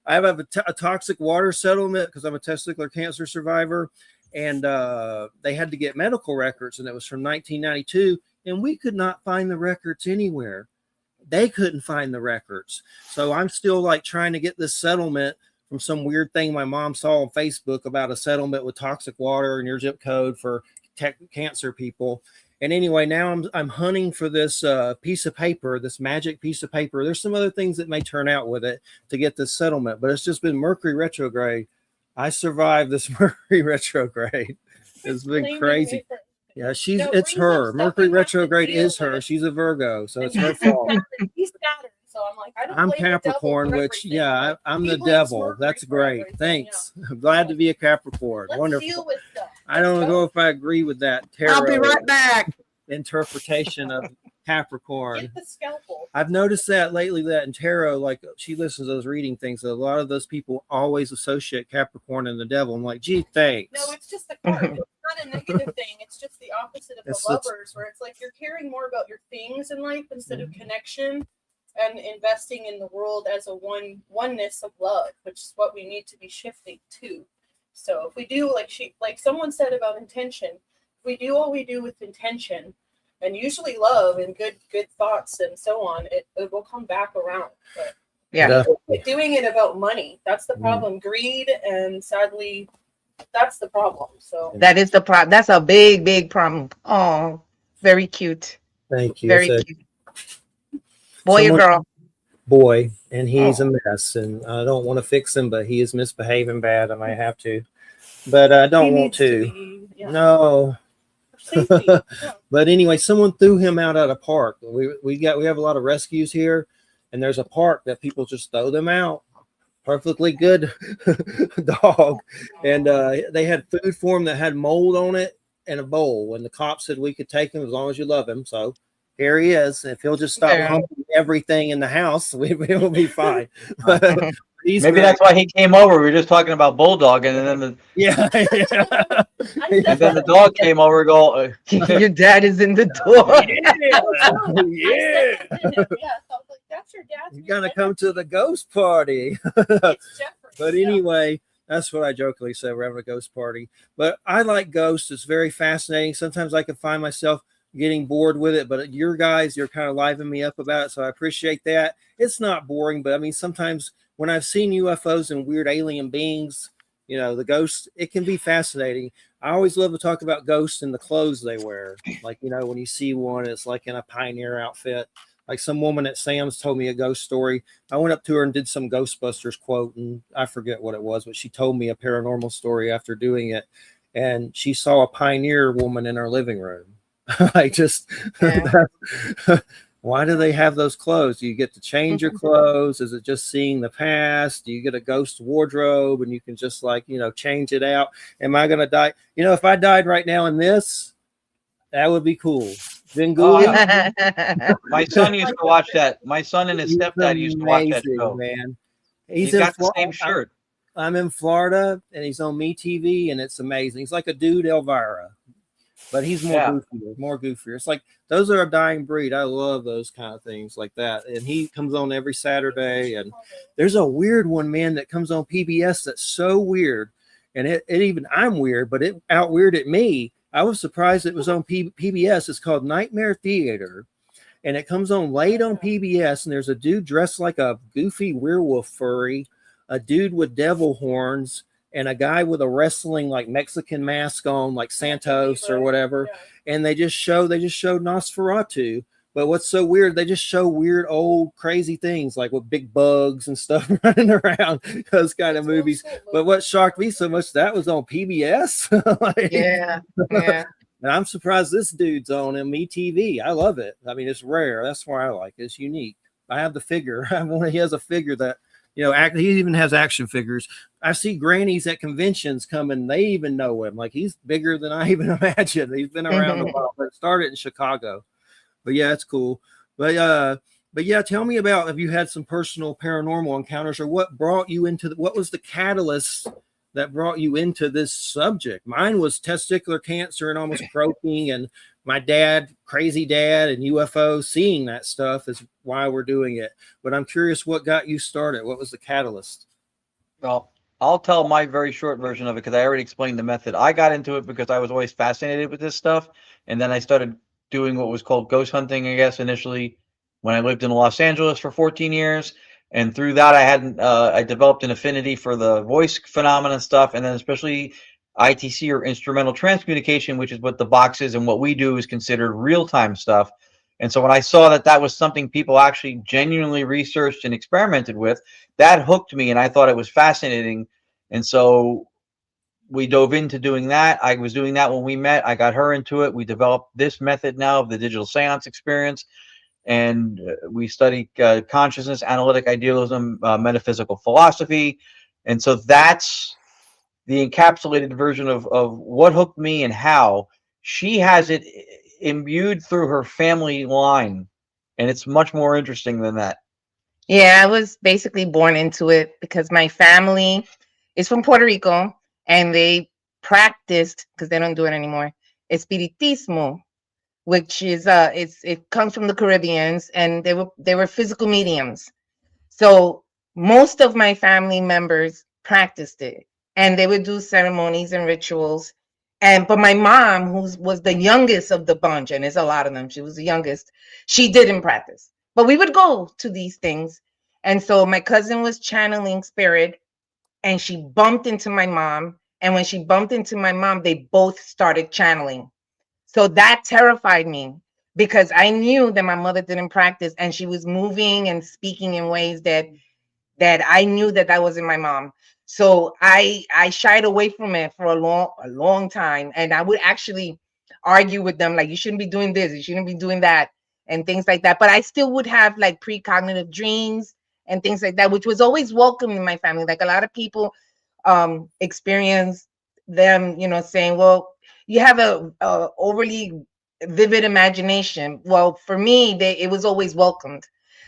I have a toxic water settlement because I'm a testicular cancer survivor. And they had to get medical records, and it was from 1992. And we could not find the records anywhere. They couldn't find the records. So I'm still like trying to get this settlement from some weird thing my mom saw on Facebook about a settlement with toxic water in your zip code for cancer people. And anyway, now I'm hunting for this piece of paper, this magic piece of paper. There's some other things that may turn out with it to get this settlement, but it's just been Mercury retrograde. I survived this Mercury retrograde. It's been Blaming crazy. me for- Yeah, No, it's bring her. up stuff Mercury we have to retrograde deal is her. with. She's a Virgo, so it's And her he's fault. Saturn. He's Saturn, so I'm like, I don't. I'm blame the devil for Capricorn, which everything. yeah, I'm He the blames devil. Mercury That's for great. everything, Thanks. I'm glad to be a Capricorn. Let's Wonderful. deal with stuff. I don't Let's know go. if I agree with that I'll be tarot right back. interpretation of Capricorn. Get the scalpel. I've noticed that lately that in tarot, like she listens to those reading things, a lot of those people always associate Capricorn and the devil. I'm like, gee, thanks. No, it's just a card. It's not a negative thing. It's just the opposite of the It's- lovers, where it's like you're caring more about your things in life instead of connection and investing in the world as a oneness of love, which is what we need to be shifting to. So if we do like someone said about intention, if we do all we do with intention and usually love and good thoughts and so on, it will come back around. But Yeah. doing it about money, that's the problem. Greed, and sadly that's the problem. So That is the problem. That's a big, big problem. Oh, very cute. Thank you. Very It's a cute. Boy or someone- girl? boy, and he's a mess, and I don't want to fix him, but he is misbehaving bad, and I have to. But I he don't want needs to. be, yeah, No. for safety. Yeah. But anyway, someone threw him out at a park. We have a lot of rescues here, and there's a park that people just throw them out. Perfectly good dog, and they had food for him that had mold on it and a bowl. And the cop said we could take him as long as you love him. So here he is. If he'll just stop Yeah. humping everything in the house, we will be fine. He's Maybe very- that's why he came over. We were just talking about bulldog, and then yeah. I and then the dog came over. And go, Your dad is in the door. yeah. Yeah. So I was like, that's your dad's. You gotta come to the ghost party. It's Jeffrey. But Yeah. anyway, that's what I jokingly said. We're having a ghost party. But I like ghosts. It's very fascinating. Sometimes I can find myself getting bored with it, but you're kind of livening me up about it. So I appreciate that. It's not boring, but I mean, sometimes when I've seen UFOs and weird alien beings, the ghosts, it can be fascinating. I always love to talk about ghosts and the clothes they wear. Like, when you see one, it's like in a pioneer outfit. Like some woman at Sam's told me a ghost story. I went up to her and did some Ghostbusters quote, and I forget what it was, but she told me a paranormal story after doing it. And she saw a pioneer woman in her living room. Yeah. Why do they have those clothes? Do you get to change your clothes? Is it just seeing the past? Do you get a ghost wardrobe and you can just change it out? Am I going to die? If I died right now in this, that would be cool. Then Oh, Ghoul, my son used to watch that. My son and his he's stepdad used to watch that amazing, show. man. He's in got the Florida. same shirt. I'm in Florida and he's on Me TV and it's amazing. He's like a dude Elvira, but he's more goofier. It's like those are a dying breed. I love those kind of things like that. And he comes on every Saturday. And there's a weird one, man, that comes on PBS that's so weird. And it even I'm weird, but it out weirded me. I was surprised it was on PBS. It's called Nightmare Theater. And it comes on late on PBS. And there's a dude dressed like a goofy werewolf furry, a dude with devil horns, and a guy with a wrestling like Mexican mask on, like Santos or whatever. Yeah. And they just showed Nosferatu. But what's so weird, they just show weird old crazy things like with big bugs and stuff running around, those kind of movies. But what shocked me so much, that was on PBS. Yeah. And I'm surprised this dude's on MeTV. I love it. I mean, it's rare. That's why I like it. It's unique. I have the figure. He has a figure that You know, he even has action figures. I see grannies at conventions coming. They even know him. Like, he's bigger than I even imagined. He's been around a while, but it started in Chicago. But yeah, it's cool. But yeah, tell me about, have you had some personal paranormal encounters, or what brought you into what was the catalyst that brought you into this subject? Mine was testicular cancer and almost croaking, and my dad, crazy dad, and UFO, seeing that stuff is why we're doing it. But I'm curious what got you started. What was the catalyst? Well, I'll tell my very short version of it because I already explained the method. I got into it because I was always fascinated with this stuff, and then I started doing what was called ghost hunting, I guess, initially when I lived in Los Angeles for 14 years. And through that, I developed an affinity for the voice phenomena stuff, and then especially ITC, or instrumental transcommunication, which is what the box is, and what we do is considered real-time stuff. And so when I saw that that was something people actually genuinely researched and experimented with, that hooked me, and I thought it was fascinating. And so we dove into doing that. I was doing that when we met. I got her into it. We developed this method now of the digital seance experience, and we study consciousness, analytic idealism, metaphysical philosophy. And so that's the encapsulated version of what hooked me and how. She has it imbued through her family line, and it's much more interesting than that. Yeah, I was basically born into it because my family is from Puerto Rico, and they practiced, because they don't do it anymore, espiritismo, which is it comes from the Caribbeans, and they were physical mediums. So most of my family members practiced it, and they would do ceremonies and rituals. But my mom, who was the youngest of the bunch, and there's a lot of them, she was the youngest, she didn't practice. But we would go to these things. And so my cousin was channeling spirit, and she bumped into my mom. And when she bumped into my mom, they both started channeling. So that terrified me, because I knew that my mother didn't practice, and she was moving and speaking in ways that I knew that wasn't my mom. So I shied away from it for a long time, and I would actually argue with them, like, you shouldn't be doing this, you shouldn't be doing that, and things like that. But I still would have like precognitive dreams and things like that, which was always welcome in my family. Like, a lot of people experience them, saying, well, you have a overly vivid imagination. Well, for me, it was always welcomed.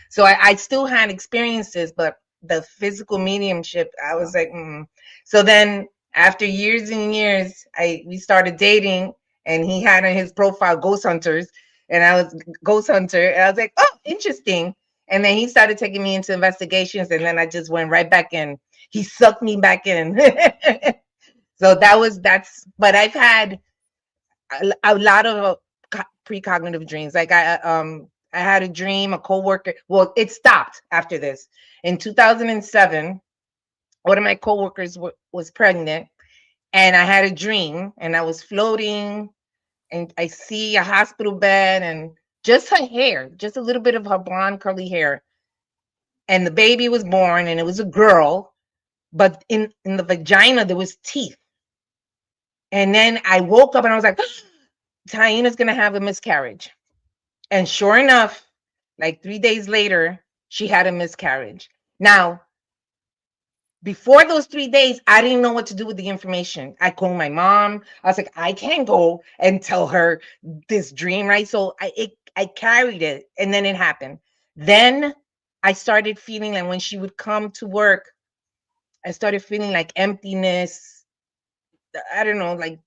So I still had experiences, but the physical mediumship, I was like, So then after years and years, we started dating, and he had on his profile Ghost Hunters, and I was Ghost Hunter, and I was like, oh, interesting. And then he started taking me into investigations, and then I just went right back in. He sucked me back in. So but I've had a lot of precognitive dreams. Like I had a dream, a coworker. Well, it stopped after this. In 2007, one of my coworkers was pregnant, and I had a dream, and I was floating, and I see a hospital bed, and just her hair, just a little bit of her blonde curly hair, and the baby was born, and it was a girl, but in the vagina there was teeth. And then I woke up, and I was like, Taina's gonna have a miscarriage. And sure enough, like 3 days later, she had a miscarriage. Now, before those 3 days, I didn't know what to do with the information. I called my mom. I was like, I can't go and tell her this dream, right? So I carried it, and then it happened. Then I started feeling like when she would come to work, I started feeling like emptiness. I don't know, like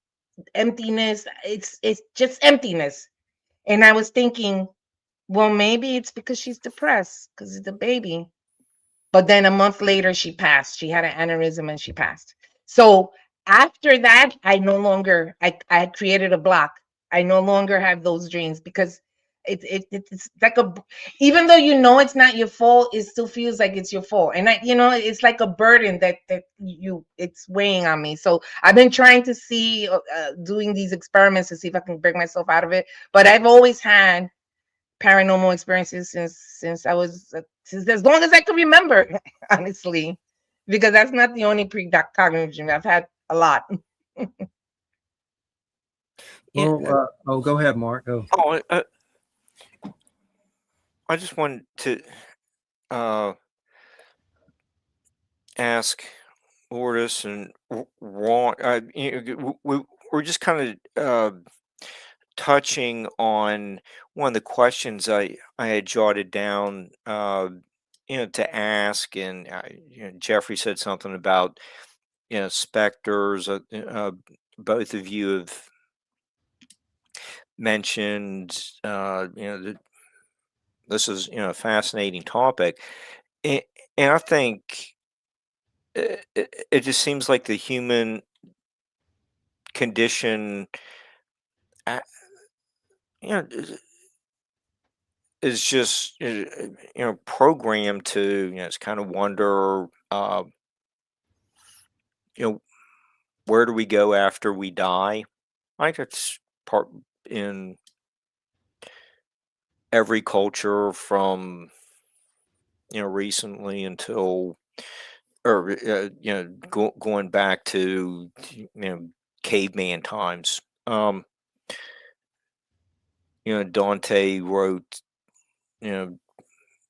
emptiness. It's just emptiness. And I was thinking, well, maybe it's because she's depressed because it's the baby. But then a month later, she passed. She had an aneurysm and she passed. So after that, I had created a block. I no longer have those dreams, because it's like even though it's not your fault, it still feels like it's your fault. And it's like a burden that it's weighing on me. So I've been trying to see, doing these experiments to see if I can break myself out of it. But I've always had paranormal experiences since I was since as long as I can remember, honestly, because that's not the only precognitive dream. I've had a lot. Well, go ahead, Mark. Go. Oh, I just wanted to ask Lourdes and Ron. We're just kind of touching on one of the questions I had jotted down, to ask, and Jeffrey said something about specters. Both of you have mentioned, this is a fascinating topic, and I think it just seems like the human condition, is just programmed to it's kind of wonder, where do we go after we die? I think that's part in every culture from recently until, or going back to caveman times. Dante wrote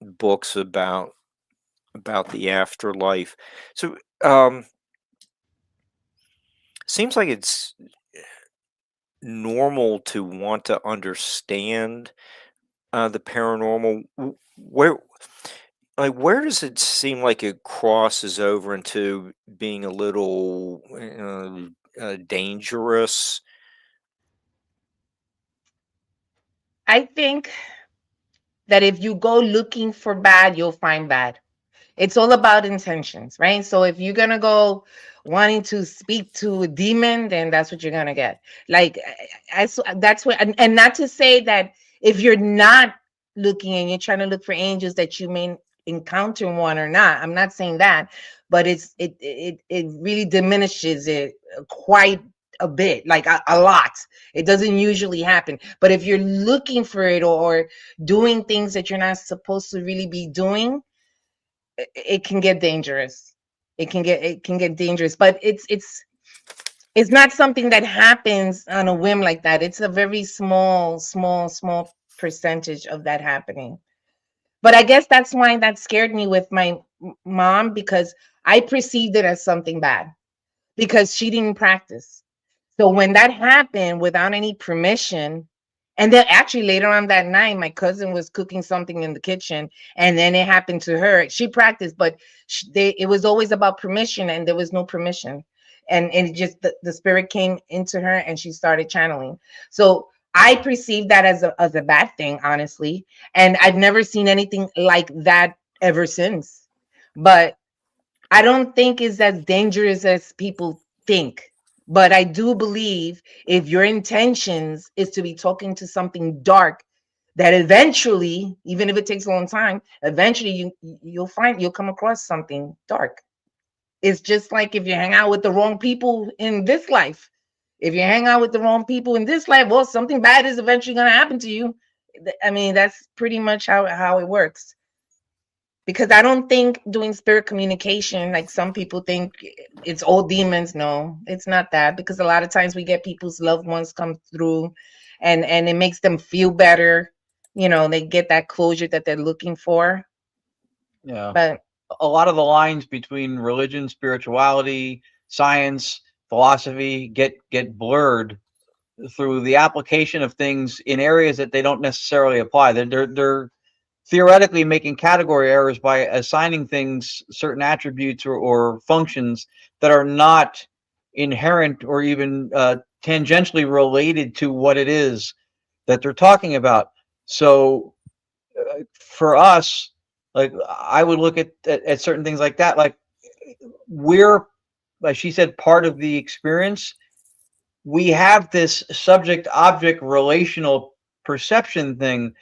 books about the afterlife. So seems like it's normal to want to understand the paranormal. Where does it seem like it crosses over into being a little dangerous? I think that if you go looking for bad, you'll find bad. It's all about intentions, right? So if you're gonna go wanting to speak to a demon, then that's what you're gonna get. Like, that's what, and not to say that if you're not looking and you're trying to look for angels that you may encounter one or not. I'm not saying that, but it really diminishes it quite a bit, like a lot. It doesn't usually happen. But if you're looking for it, or doing things that you're not supposed to really be doing, it can get dangerous. It can get dangerous, but it's not something that happens on a whim like that. It's a very small percentage of that happening. But I guess that's why that scared me with my mom, because I perceived it as something bad because she didn't practice. So when that happened without any permission, and then actually later on that night, my cousin was cooking something in the kitchen, and then it happened to her. She practiced, but it was always about permission, and there was no permission. And it just, the spirit came into her and she started channeling. So I perceived that as a bad thing, honestly. And I've never seen anything like that ever since. But I don't think it's as dangerous as people think. But I do believe if your intentions is to be talking to something dark, that eventually, even if it takes a long time, eventually you'll come across something dark. It's just like if you hang out with the wrong people in this life. If you hang out with the wrong people in this life, well, something bad is eventually going to happen to you. I mean, that's pretty much how it works. Because I don't think doing spirit communication, like some people think it's all demons. No, it's not that. Because a lot of times we get people's loved ones come through, and it makes them feel better. They get that closure that they're looking for. Yeah. But a lot of the lines between religion, spirituality, science, philosophy get blurred through the application of things in areas that they don't necessarily apply. They're theoretically making category errors by assigning things certain attributes or functions that are not inherent or even tangentially related to what it is that they're talking about. So for us, like, I would look at certain things like that, like, we're, like she said, part of the experience. We have this subject object relational perception thing,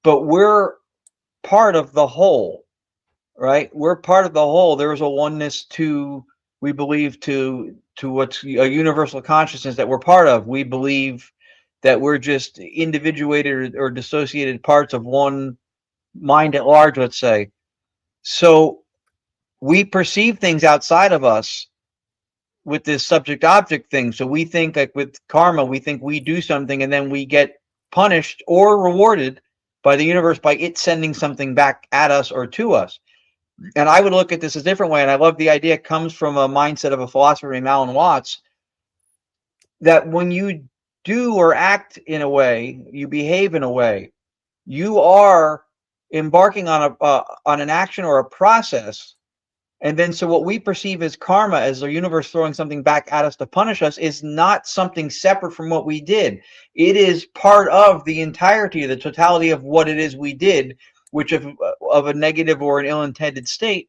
but we're part of the whole, right? We're part of the whole. There's a oneness to, we believe, to what's a universal consciousness that we're part of. We believe that we're just individuated or dissociated parts of one mind at large, let's say. So we perceive things outside of us with this subject object thing. So we think, like with karma, we think we do something and then we get punished or rewarded by the universe by it sending something back at us or to us. And I would look at this a different way. And I love the idea. It comes from a mindset of a philosopher named Alan Watts, that when you do or act in a way, you behave in a way, you are embarking on on an action or a process. And then, so what we perceive as karma, as the universe throwing something back at us to punish us, is not something separate from what we did. It is part of the entirety, the totality of what it is we did, which if of a negative or an ill-intended state,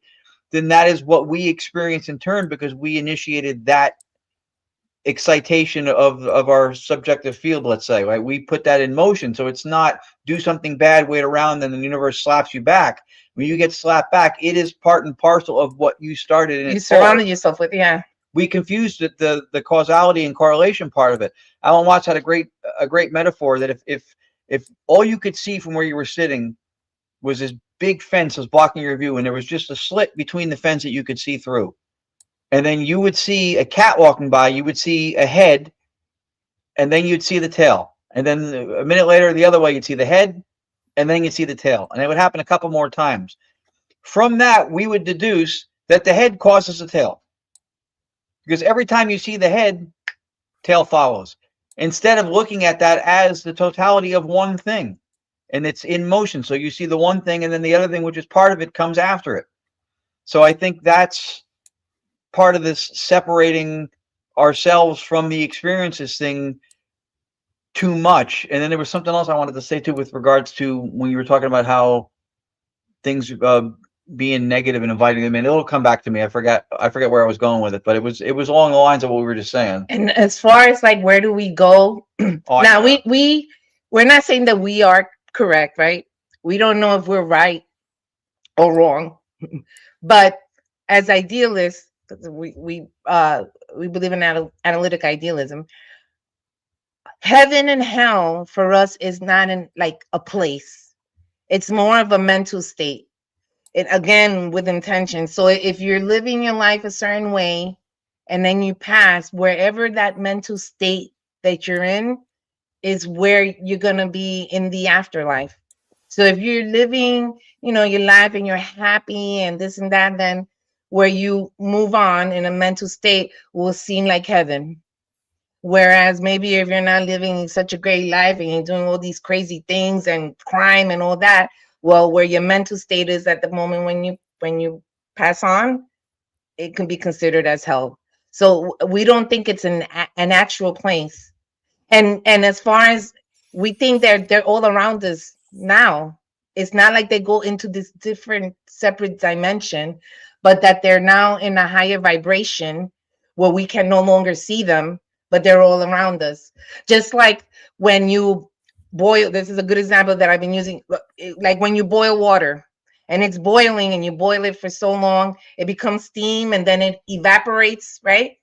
then that is what we experience in turn, because we initiated that excitation of our subjective field, let's say, right? We put that in motion. So it's not do something bad, wait around, then the universe slaps you back. When you get slapped back, it is part and parcel of what you started. You surrounded yourself with, yeah. We confused the causality and correlation part of it. Alan Watts had a great metaphor that if all you could see from where you were sitting was this big fence was blocking your view, and there was just a slit between the fence that you could see through, and then you would see a cat walking by, you would see a head, and then you'd see the tail. And then a minute later, the other way, you'd see the head, and then you'd see the tail. And it would happen a couple more times. From that, we would deduce that the head causes the tail. Because every time you see the head, tail follows. Instead of looking at that as the totality of one thing. And it's in motion. So you see the one thing, and then the other thing, which is part of it, comes after it. So I think that's part of this separating ourselves from the experiences thing too much. And then there was something else I wanted to say too, with regards to when you were talking about how things being negative and inviting them in. It'll come back to me. I forget where I was going with it, but it was along the lines of what we were just saying. And as far as like, where do we go? Now we're not saying that we are correct, right? We don't know if we're right or wrong, but as idealists, we believe in analytic idealism. Heaven and hell for us is not in like a place. It's more of a mental state. It again with intention. So if you're living your life a certain way and then you pass, wherever that mental state that you're in is where you're gonna be in the afterlife. So if you're living, your life and you're happy and this and that, then where you move on in a mental state will seem like heaven. Whereas maybe if you're not living such a great life and you're doing all these crazy things and crime and all that, well, where your mental state is at the moment when you pass on, it can be considered as hell. So we don't think it's an actual place. And as far as we think they're all around us now, it's not like they go into this different separate dimension, but that they're now in a higher vibration where we can no longer see them, but they're all around us. Just like when you boil, this is a good example that I've been using, like when you boil water and it's boiling and you boil it for so long, it becomes steam and then it evaporates, right?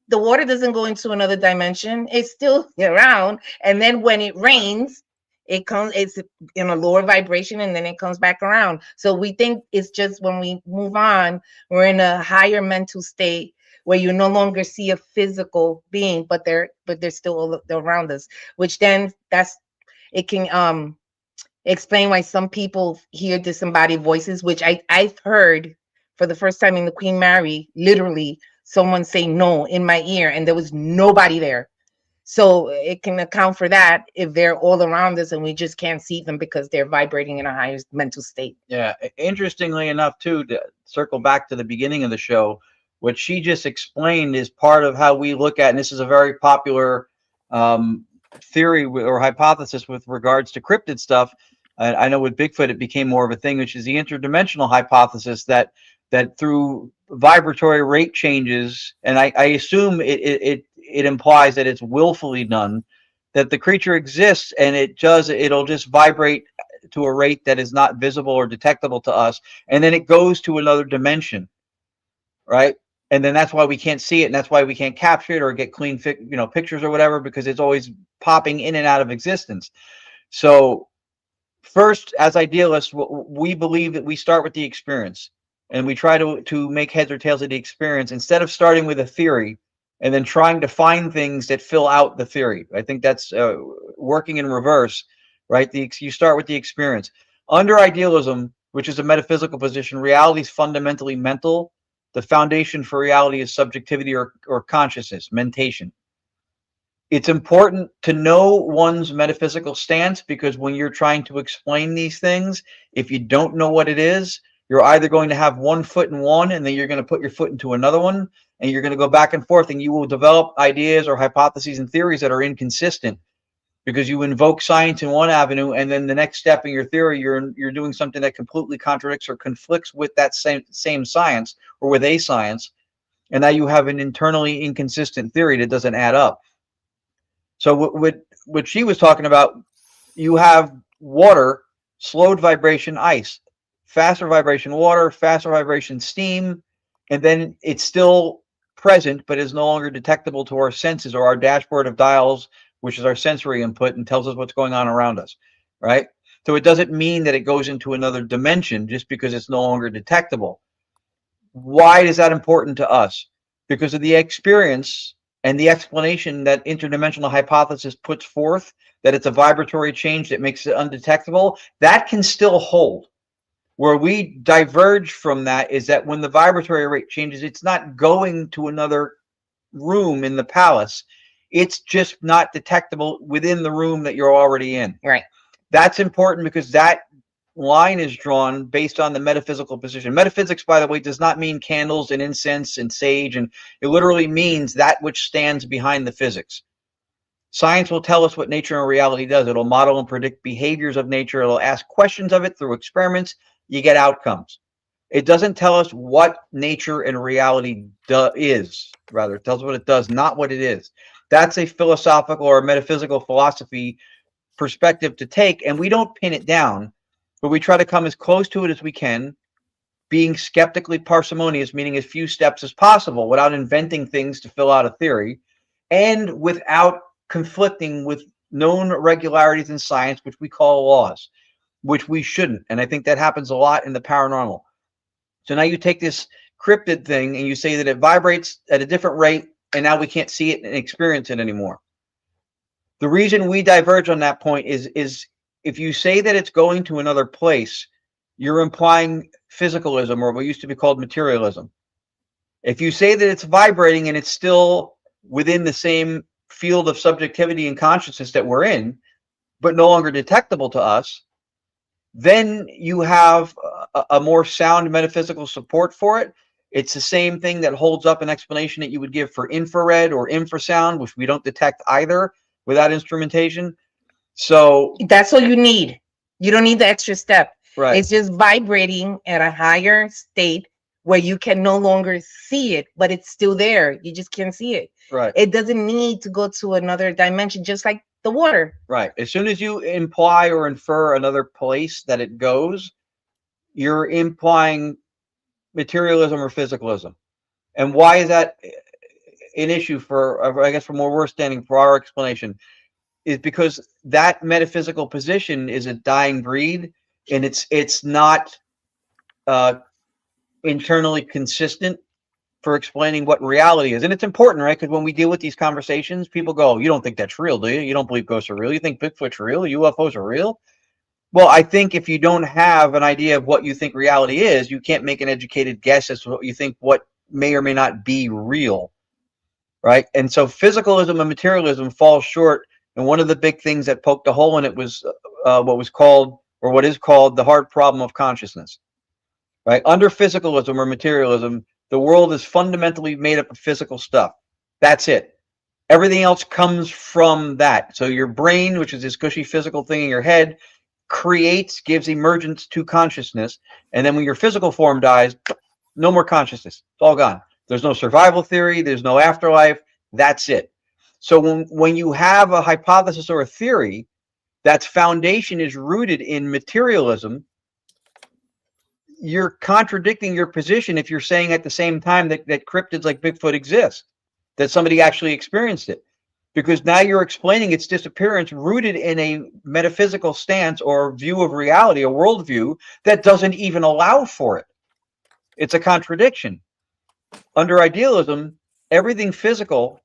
The water doesn't go into another dimension. It's still around. And then when it rains, it's in a lower vibration and then it comes back around. So we think it's just when we move on, we're in a higher mental state where you no longer see a physical being, but they're still all around us, which then it can explain why some people hear disembodied voices, which I've heard for the first time in the Queen Mary, literally someone say no in my ear and there was nobody there. So it can account for that if they're all around us and we just can't see them because they're vibrating in a higher mental state. Yeah. Interestingly enough, too, to circle back to the beginning of the show, what she just explained is part of how we look at, and this is a very popular theory or hypothesis with regards to cryptid stuff. I know with Bigfoot, it became more of a thing, which is the interdimensional hypothesis that through vibratory rate changes, and I assume it implies that it's willfully done, that the creature exists and it'll just vibrate to a rate that is not visible or detectable to us, and then it goes to another dimension, right? And then that's why we can't see it, and that's why we can't capture it or get clean pictures or whatever, because it's always popping in and out of existence. So first, as idealists, we believe that we start with the experience and we try to make heads or tails of the experience instead of starting with a theory and then trying to find things that fill out the theory. I think that's working in reverse, right? You start with the experience. Under idealism, which is a metaphysical position, reality is fundamentally mental. The foundation for reality is subjectivity or consciousness, mentation. It's important to know one's metaphysical stance, because when you're trying to explain these things, if you don't know what it is, you're either going to have one foot in one and then you're going to put your foot into another one, and you're going to go back and forth, and you will develop ideas or hypotheses and theories that are inconsistent, because you invoke science in one avenue, and then the next step in your theory, you're doing something that completely contradicts or conflicts with that same science or with a science, and now you have an internally inconsistent theory that doesn't add up. So what she was talking about, you have water, slowed vibration ice, faster vibration water, faster vibration steam, and then it's still present but is no longer detectable to our senses or our dashboard of dials, which is our sensory input and tells us what's going on around us, right? So it doesn't mean that it goes into another dimension just because it's no longer detectable. Why is that important to us? Because of the experience and the explanation that interdimensional hypothesis puts forth, that it's a vibratory change that makes it undetectable, that can still hold. Where we diverge from that is that when the vibratory rate changes, it's not going to another room in the palace. It's just not detectable within the room that you're already in. Right. That's important because that line is drawn based on the metaphysical position. Metaphysics, by the way, does not mean candles and incense and sage, and it literally means that which stands behind the physics. Science will tell us what nature and reality does. It'll model and predict behaviors of nature. It'll ask questions of it through experiments. You get outcomes. It doesn't tell us what nature and reality is. Rather, it tells us what it does, not what it is. That's a philosophical or metaphysical philosophy perspective to take, and we don't pin it down, but we try to come as close to it as we can, being skeptically parsimonious, meaning as few steps as possible without inventing things to fill out a theory, and without conflicting with known regularities in science, which we call laws, which we shouldn't. And I think that happens a lot in the paranormal. So now you take this cryptid thing and you say that it vibrates at a different rate, and now we can't see it and experience it anymore. The reason we diverge on that point is if you say that it's going to another place, you're implying physicalism, or what used to be called materialism. If you say that it's vibrating and it's still within the same field of subjectivity and consciousness that we're in, but no longer detectable to us, then you have a more sound metaphysical support for it. It's the same thing that holds up an explanation that you would give for infrared or infrasound, which we don't detect either without instrumentation. So That's all you need. You don't need the extra step. right. It's just vibrating at a higher state where you can no longer see it, but it's still there. You just can't see it. Right. It doesn't need to go to another dimension, just like the water. Right. As soon as you imply or infer another place that it goes, you're implying materialism or physicalism. And why is that an issue for, I guess, from where we're standing for our explanation, is because that metaphysical position is a dying breed, and it's not internally consistent for explaining what reality is. And it's important, right? Because when we deal with these conversations, people go, you don't think that's real, do you? You don't believe ghosts are real? You think Bigfoot's real? UFOs are real? Well, I think if you don't have an idea of what you think reality is, you can't make an educated guess as to what you think what may or may not be real, right? And so physicalism and materialism fall short. And one of the big things that poked a hole in it was what was called, or what is called, the hard problem of consciousness, right? Under physicalism or materialism, the world is fundamentally made up of physical stuff. That's it. Everything else comes from that. So your brain, which is this gushy physical thing in your head, gives emergence to consciousness. And then when your physical form dies, no more consciousness. It's all gone. There's no survival theory. There's no afterlife. That's it. So when you have a hypothesis or a theory that's foundation is rooted in materialism, you're contradicting your position if you're saying at the same time that cryptids like Bigfoot exist, that somebody actually experienced it. Because now you're explaining its disappearance rooted in a metaphysical stance or view of reality, a worldview that doesn't even allow for it. It's a contradiction. Under idealism, everything physical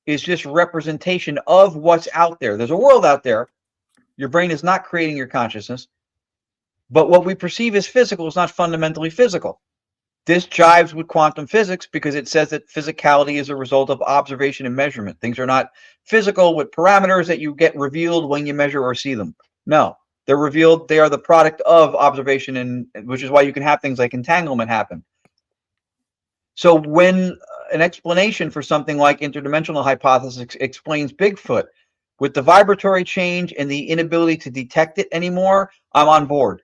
is just representation of what's out there. There's a world out there. Your brain is not creating your consciousness. But what we perceive as physical is not fundamentally physical. This jives with quantum physics because it says that physicality is a result of observation and measurement. Things are not physical with parameters that you get revealed when you measure or see them. No, they're revealed. They are the product of observation, and which is why you can have things like entanglement happen. So when an explanation for something like interdimensional hypothesis explains Bigfoot, with the vibratory change and the inability to detect it anymore, I'm on board.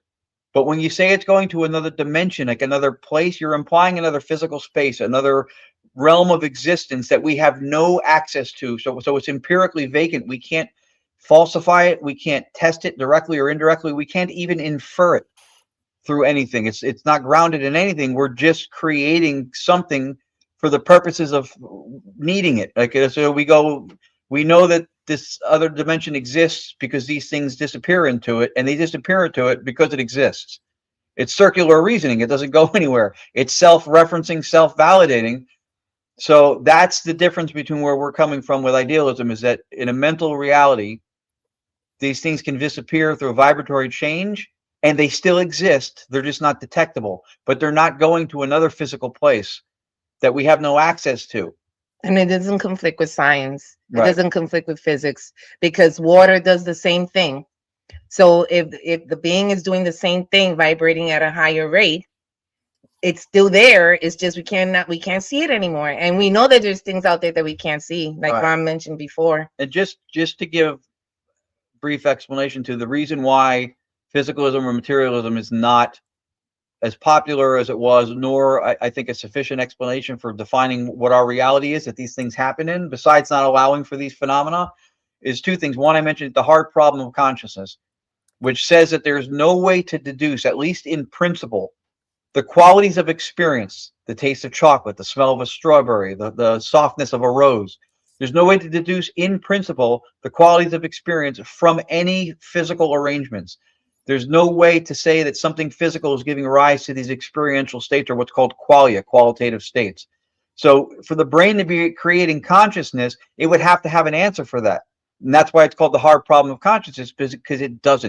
But when you say it's going to another dimension, like another place, you're implying another physical space, another realm of existence that we have no access to. So it's empirically vacant. We can't falsify it. We can't test it directly or indirectly. We can't even infer it through anything. It's not grounded in anything. We're just creating something for the purposes of needing it. Like, so we know that this other dimension exists because these things disappear into it, and they disappear into it because it exists. It's circular reasoning. It doesn't go anywhere. It's self-referencing, self-validating. So that's the difference between where we're coming from with idealism, is that in a mental reality, these things can disappear through a vibratory change, and they still exist. They're just not detectable, but they're not going to another physical place that we have no access to. And it doesn't conflict with science. It Right. doesn't conflict with physics, because water does the same thing. So if the being is doing the same thing, vibrating at a higher rate, it's still there. It's just we can't see it anymore. And we know that there's things out there that we can't see, like Right. Ron mentioned before. And just to give brief explanation to the reason why physicalism or materialism is not as popular as it was, nor I think a sufficient explanation for defining what our reality is that these things happen in, besides not allowing for these phenomena, is two things. One, I mentioned the hard problem of consciousness, which says that there's no way to deduce, at least in principle, the qualities of experience, the taste of chocolate, the smell of a strawberry, the softness of a rose. There's no way to deduce in principle the qualities of experience from any physical arrangements. There's no way to say that something physical is giving rise to these experiential states, or what's called qualia, qualitative states. So for the brain to be creating consciousness, it would have to have an answer for that. And that's why it's called the hard problem of consciousness, because it does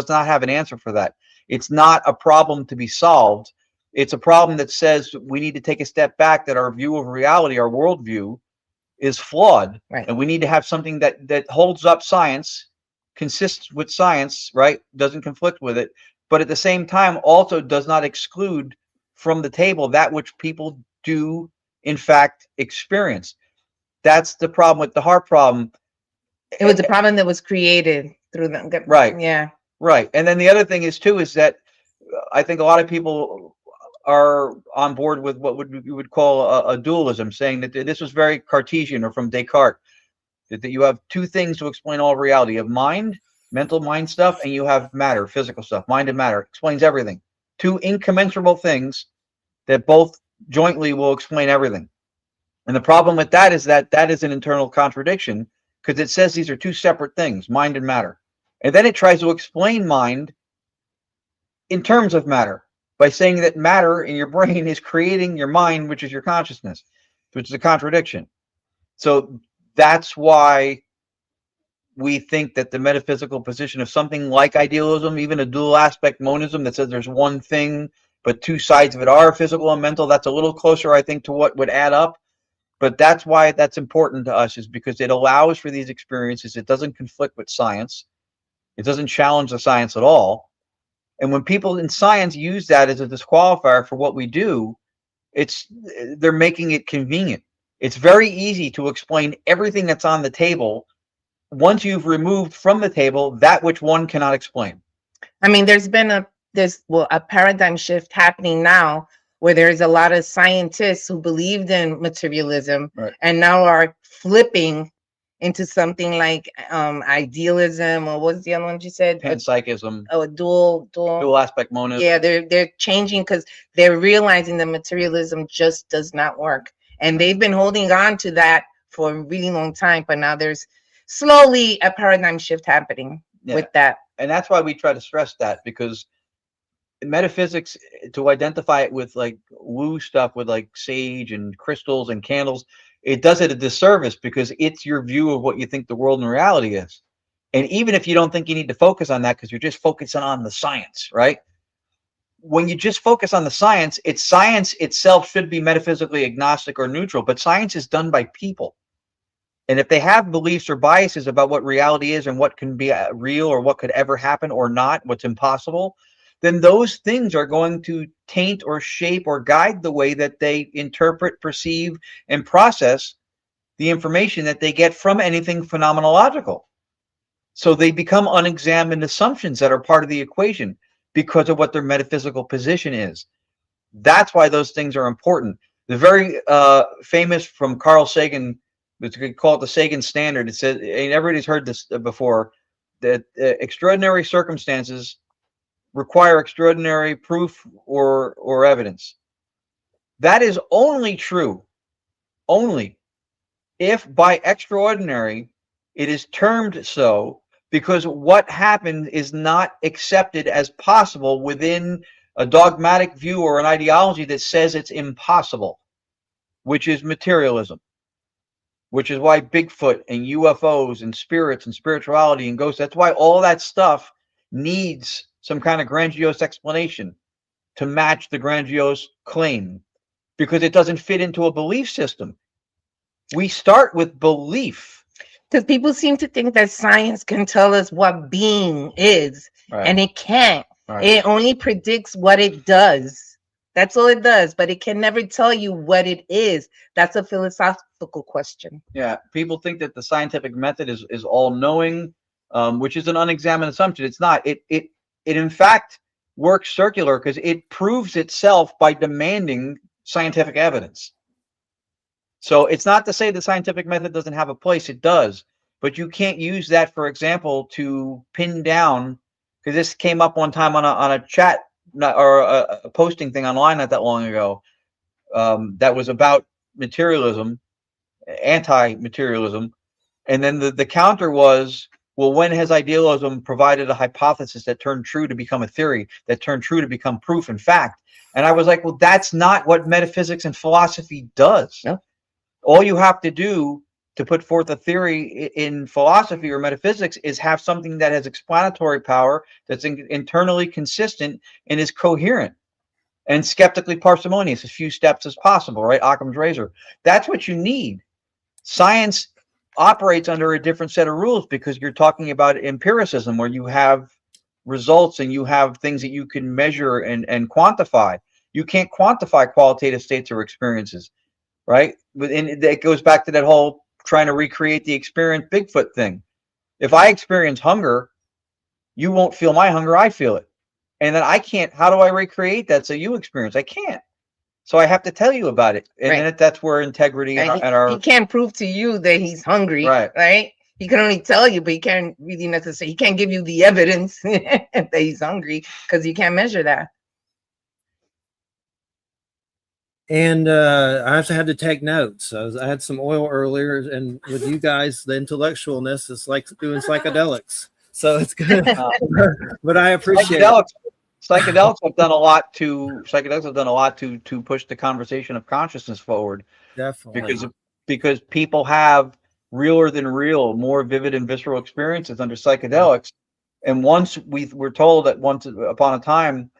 not have an answer for that. It's not a problem to be solved. It's a problem that says we need to take a step back, that our view of reality, our worldview, is flawed. Right. And we need to have something that holds up science, consists with science, right? Doesn't conflict with it, but at the same time also does not exclude from the table that which people do in fact experience. That's the problem with the heart problem. It was a problem that was created through the Right. Yeah. Right. And then the other thing is too, is that I think a lot of people are on board with what you would call a dualism, saying that this was very Cartesian, or from Descartes, that you have two things to explain all reality. You have mind, mental mind stuff, and you have matter, physical stuff. Mind and matter explains everything. Two incommensurable things that both jointly will explain everything. And the problem with that is that is an internal contradiction, because it says these are two separate things, mind and matter. And then it tries to explain mind in terms of matter by saying that matter in your brain is creating your mind, which is your consciousness, which is a contradiction. So that's why we think that the metaphysical position of something like idealism, even a dual aspect monism that says there's one thing, but two sides of it are physical and mental, that's a little closer, I think, to what would add up. But that's why that's important to us, is because it allows for these experiences. It doesn't conflict with science. It doesn't challenge the science at all. And when people in science use that as a disqualifier for what we do, they're making it convenient. It's very easy to explain everything that's on the table once you've removed from the table that which one cannot explain. I mean, there's been a paradigm shift happening now, where there's a lot of scientists who believed in materialism, right, and now are flipping into something like idealism, or what's the other one you said? Panpsychism. Oh, dual aspect monism. Yeah, they're changing because they're realizing that materialism just does not work. And they've been holding on to that for a really long time, but now there's slowly a paradigm shift happening with that. And that's why we try to stress that, because in metaphysics, to identify it with like woo stuff, with like sage and crystals and candles, it does it a disservice, because it's your view of what you think the world and reality is. And even if you don't think you need to focus on that, because you're just focusing on the science, right? when you just focus on the science, science itself should be metaphysically agnostic or neutral, but science is done by people. And if they have beliefs or biases about what reality is and what can be real or what could ever happen or not, what's impossible, then those things are going to taint or shape or guide the way that they interpret, perceive, and process the information that they get from anything phenomenological. So they become unexamined assumptions that are part of the equation because of what their metaphysical position is. That's why those things are important. The very famous from Carl Sagan, it's called the Sagan Standard. It says, and everybody's heard this before, that extraordinary circumstances require extraordinary proof or evidence. That is only true, only if by extraordinary it is termed so, because what happened is not accepted as possible within a dogmatic view or an ideology that says it's impossible, which is materialism, which is why Bigfoot and UFOs and spirits and spirituality and ghosts, that's why all that stuff needs some kind of grandiose explanation to match the grandiose claim, because it doesn't fit into a belief system. We start with belief. Because people seem to think that science can tell us what being is, Right. and it can't. Right. It only predicts what it does. That's all it does, but it can never tell you what it is. That's a philosophical question. Yeah, people think that the scientific method is all knowing, which is an unexamined assumption. It's not. It in fact works circular because it proves itself by demanding scientific evidence. So it's not to say the scientific method doesn't have a place. It does, but you can't use that, for example, to pin down, because this came up one time on a chat or a posting thing online not that long ago, that was about materialism, anti-materialism, and then the counter was, well, when has idealism provided a hypothesis that turned true to become a theory, that turned true to become proof and fact? And I was like, well, that's not what metaphysics and philosophy does. No. All you have to do to put forth a theory in philosophy or metaphysics is have something that has explanatory power, that's internally consistent and is coherent and skeptically parsimonious, as few steps as possible, right? Occam's razor. That's what you need. Science operates under a different set of rules because you're talking about empiricism, where you have results and you have things that you can measure and quantify. You can't quantify qualitative states or experiences, right? And it goes back to that whole trying to recreate the experience Bigfoot thing. If I experience hunger, you won't feel my hunger, I feel it. And then I can't, how do I recreate that so you experience? I can't. So I have to tell you about it. And then that's where integrity Right. and our he can't prove to you that he's hungry, right? He can only tell you, but he can't really necessarily, he can't give you the evidence that he's hungry because you can't measure that. And I also had to take notes. I had some oil earlier, and with you guys, the intellectualness is like doing psychedelics. So it's good. But I appreciate it. Psychedelics have done a lot to push the conversation of consciousness forward. Definitely. Because people have realer than real, more vivid and visceral experiences under psychedelics. And once we were told that once upon a time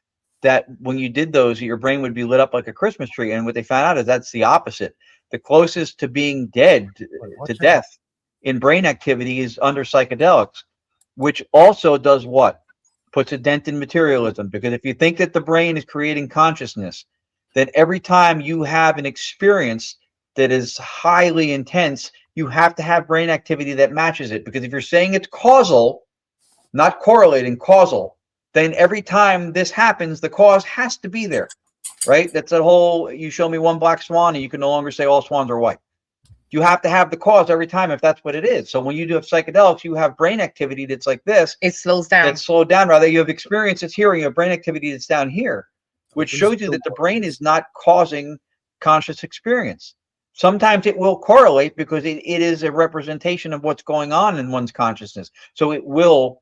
that when you did those, your brain would be lit up like a Christmas tree. And what they found out is that's the opposite. The closest to being dead to death in brain activity is under psychedelics, which also does what? Puts a dent in materialism. Because if you think that the brain is creating consciousness, then every time you have an experience that is highly intense, you have to have brain activity that matches it. Because if you're saying it's causal, not correlating, causal, then every time this happens, the cause has to be there, right? That's that whole, you show me one black swan and you can no longer say all swans are white. You have to have the cause every time if that's what it is. So when you do have psychedelics, you have brain activity that's like this. It slows down. It's slowed down. Rather, you have experience that's here and you have brain activity that's down here, which shows you that the brain is not causing conscious experience. Sometimes it will correlate because it is a representation of what's going on in one's consciousness. So it will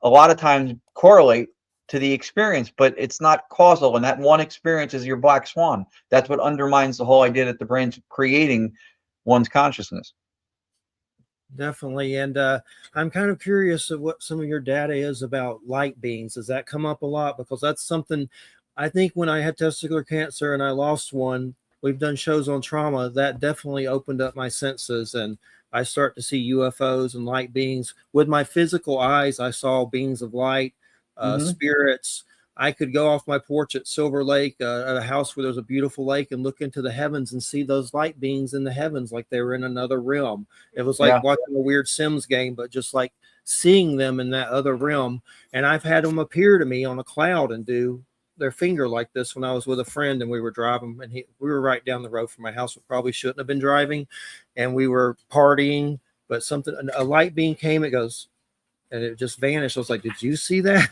a lot of times correlate to the experience, but it's not causal. And that one experience is your black swan. That's what undermines the whole idea that the brain's creating one's consciousness. Definitely. And I'm kind of curious of what some of your data is about light beings. Does that come up a lot? Because that's something I think when I had testicular cancer and I lost one, we've done shows on trauma that definitely opened up my senses, and I start to see UFOs and light beings with my physical eyes. I saw beings of light, spirits. I could go off my porch at Silver Lake, at a house where there's a beautiful lake, and look into the heavens and see those light beings in the heavens like they were in another realm. It was like watching a weird Sims game, but just like seeing them in that other realm. And I've had them appear to me on a cloud and do their finger like this when I was with a friend and we were driving, and we were right down the road from my house. We probably shouldn't have been driving, and we were partying, but a light beam came, it goes, and it just vanished. I was like, did you see that?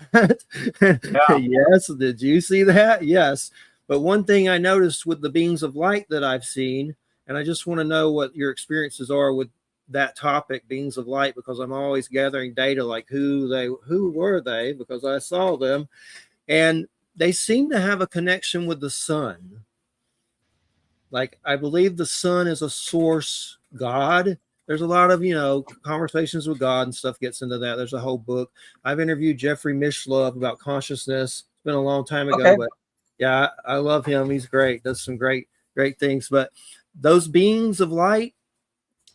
Yes. Did you see that? Yes. But one thing I noticed with the beings of light that I've seen, and I just want to know what your experiences are with that topic, beings of light, because I'm always gathering data like who were they, because I saw them, and they seem to have a connection with the sun. Like, I believe the sun is a source God. There's a lot of, conversations with God and stuff gets into that. There's a whole book. I've interviewed Jeffrey Mishlove about consciousness. It's been a long time ago, but yeah, I love him. He's great. Does some great things. But those beings of light,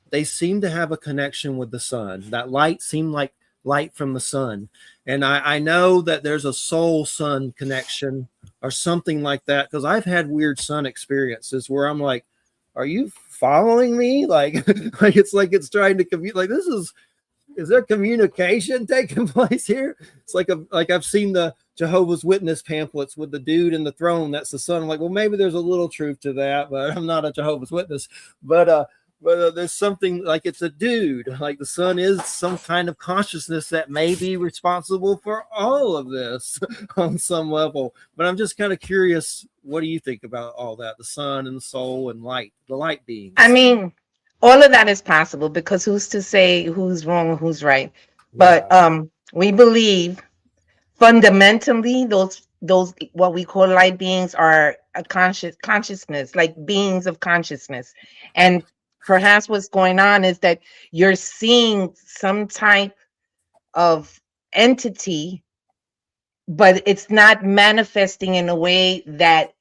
they seem to have a connection with the sun. That light seemed like light from the sun. And I know that there's a soul sun connection or something like that, because I've had weird sun experiences where I'm like, are you following me? Like it's like it's trying to communicate. Like, is there communication taking place here? It's like I've seen the Jehovah's Witness pamphlets with the dude in the throne. That's the sun. I'm like, well, maybe there's a little truth to that, but I'm not a Jehovah's Witness. But there's something like it's a dude. Like the sun is some kind of consciousness that may be responsible for all of this on some level. But I'm just kind of curious, what do you think about all that? The sun and the soul and light, the light beings. I mean, all of that is possible, because who's to say who's wrong and who's right? But we believe fundamentally those what we call light beings are a consciousness, like beings of consciousness. And perhaps what's going on is that you're seeing some type of entity, but it's not manifesting in a way that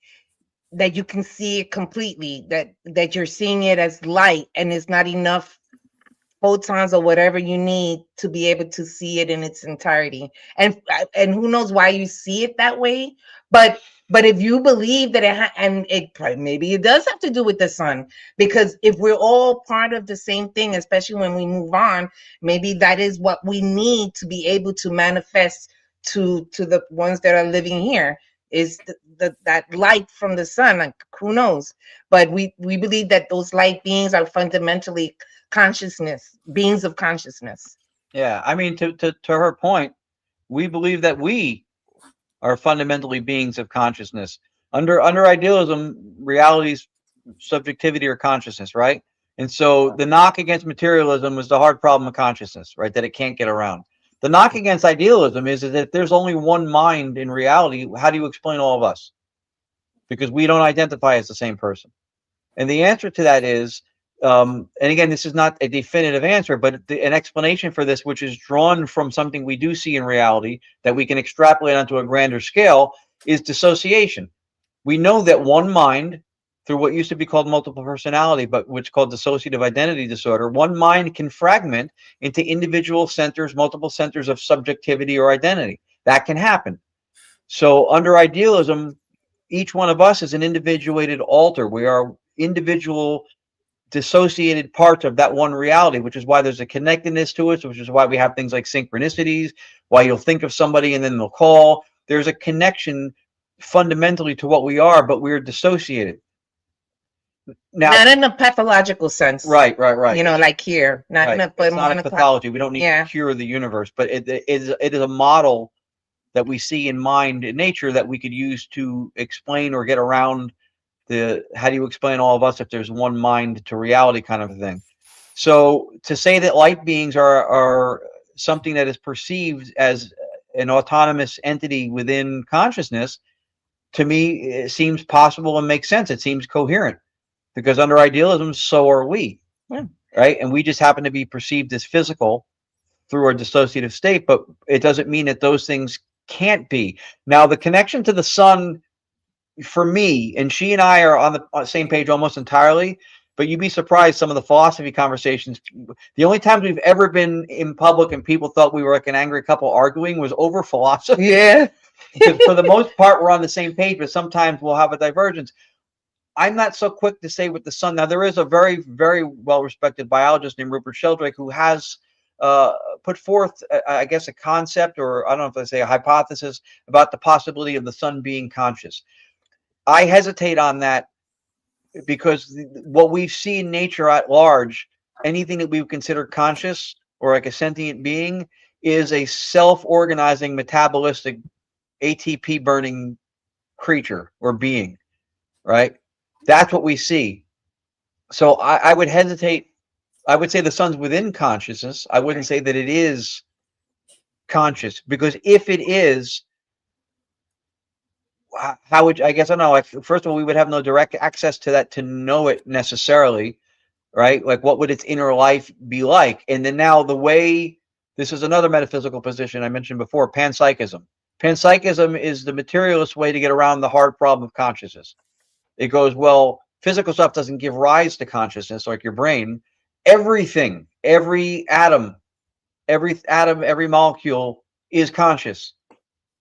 you can see it completely, that you're seeing it as light, and it's not enough photons or whatever you need to be able to see it in its entirety. And who knows why you see it that way, but if you believe that maybe it does have to do with the sun, because if we're all part of the same thing, especially when we move on, maybe that is what we need to be able to manifest to the ones that are living here, is that light from the sun. Like, who knows? But we believe that those light beings are fundamentally consciousness, beings of consciousness. Yeah, I mean, to her point, we believe that we are fundamentally beings of consciousness. Under idealism, reality's subjectivity or consciousness, right? And so the knock against materialism is the hard problem of consciousness, right? That it can't get around. The knock against idealism is that if there's only one mind in reality, how do you explain all of us? Because we don't identify as the same person. And the answer to that is, and again, this is not a definitive answer, but an explanation for this, which is drawn from something we do see in reality that we can extrapolate onto a grander scale, is dissociation. We know that one mind, through what used to be called multiple personality, but which is called dissociative identity disorder, one mind can fragment into individual centers, multiple centers of subjectivity or identity. That can happen. So under idealism, each one of us is an individuated alter. We are individual dissociated parts of that one reality, which is why there's a connectedness to it, which is why we have things like synchronicities, why you'll think of somebody and then they'll call. There's a connection fundamentally to what we are, but we're dissociated. Now, not in a pathological sense. Right. Like here. Not right. in a, it's not a pathology. We don't need to cure the universe, but it is a model that we see in mind in nature that we could use to explain or get around how do you explain all of us if there's one mind to reality kind of a thing. So to say that light beings are something that is perceived as an autonomous entity within consciousness, to me, it seems possible and makes sense. It seems coherent, because under idealism, so are we, right? And we just happen to be perceived as physical through our dissociative state, but it doesn't mean that those things can't be. Now, the connection to the sun for me, and she and I are on the same page almost entirely, but you'd be surprised some of the philosophy conversations. The only times we've ever been in public and people thought we were like an angry couple arguing was over philosophy. Yeah. Because for the most part, we're on the same page, but sometimes we'll have a divergence. I'm not so quick to say with the sun. Now, there is a very, very well-respected biologist named Rupert Sheldrake who has put forth, I guess, a concept, or I don't know if I say a hypothesis about the possibility of the sun being conscious. I hesitate on that because what we see in nature at large, anything that we would consider conscious or like a sentient being, is a self-organizing, metabolistic, ATP burning creature or being, right? That's what we see. So I would hesitate. I would say the sun's within consciousness. I wouldn't say that it is conscious, because if it is, how would, I guess, I don't know. Like, first of all, we would have no direct access to that to know it necessarily, right? Like, what would its inner life be like? And then now the way, this is another metaphysical position I mentioned before, panpsychism. Panpsychism is the materialist way to get around the hard problem of consciousness. It goes, well, physical stuff doesn't give rise to consciousness, like your brain. Everything, every atom, every molecule is conscious.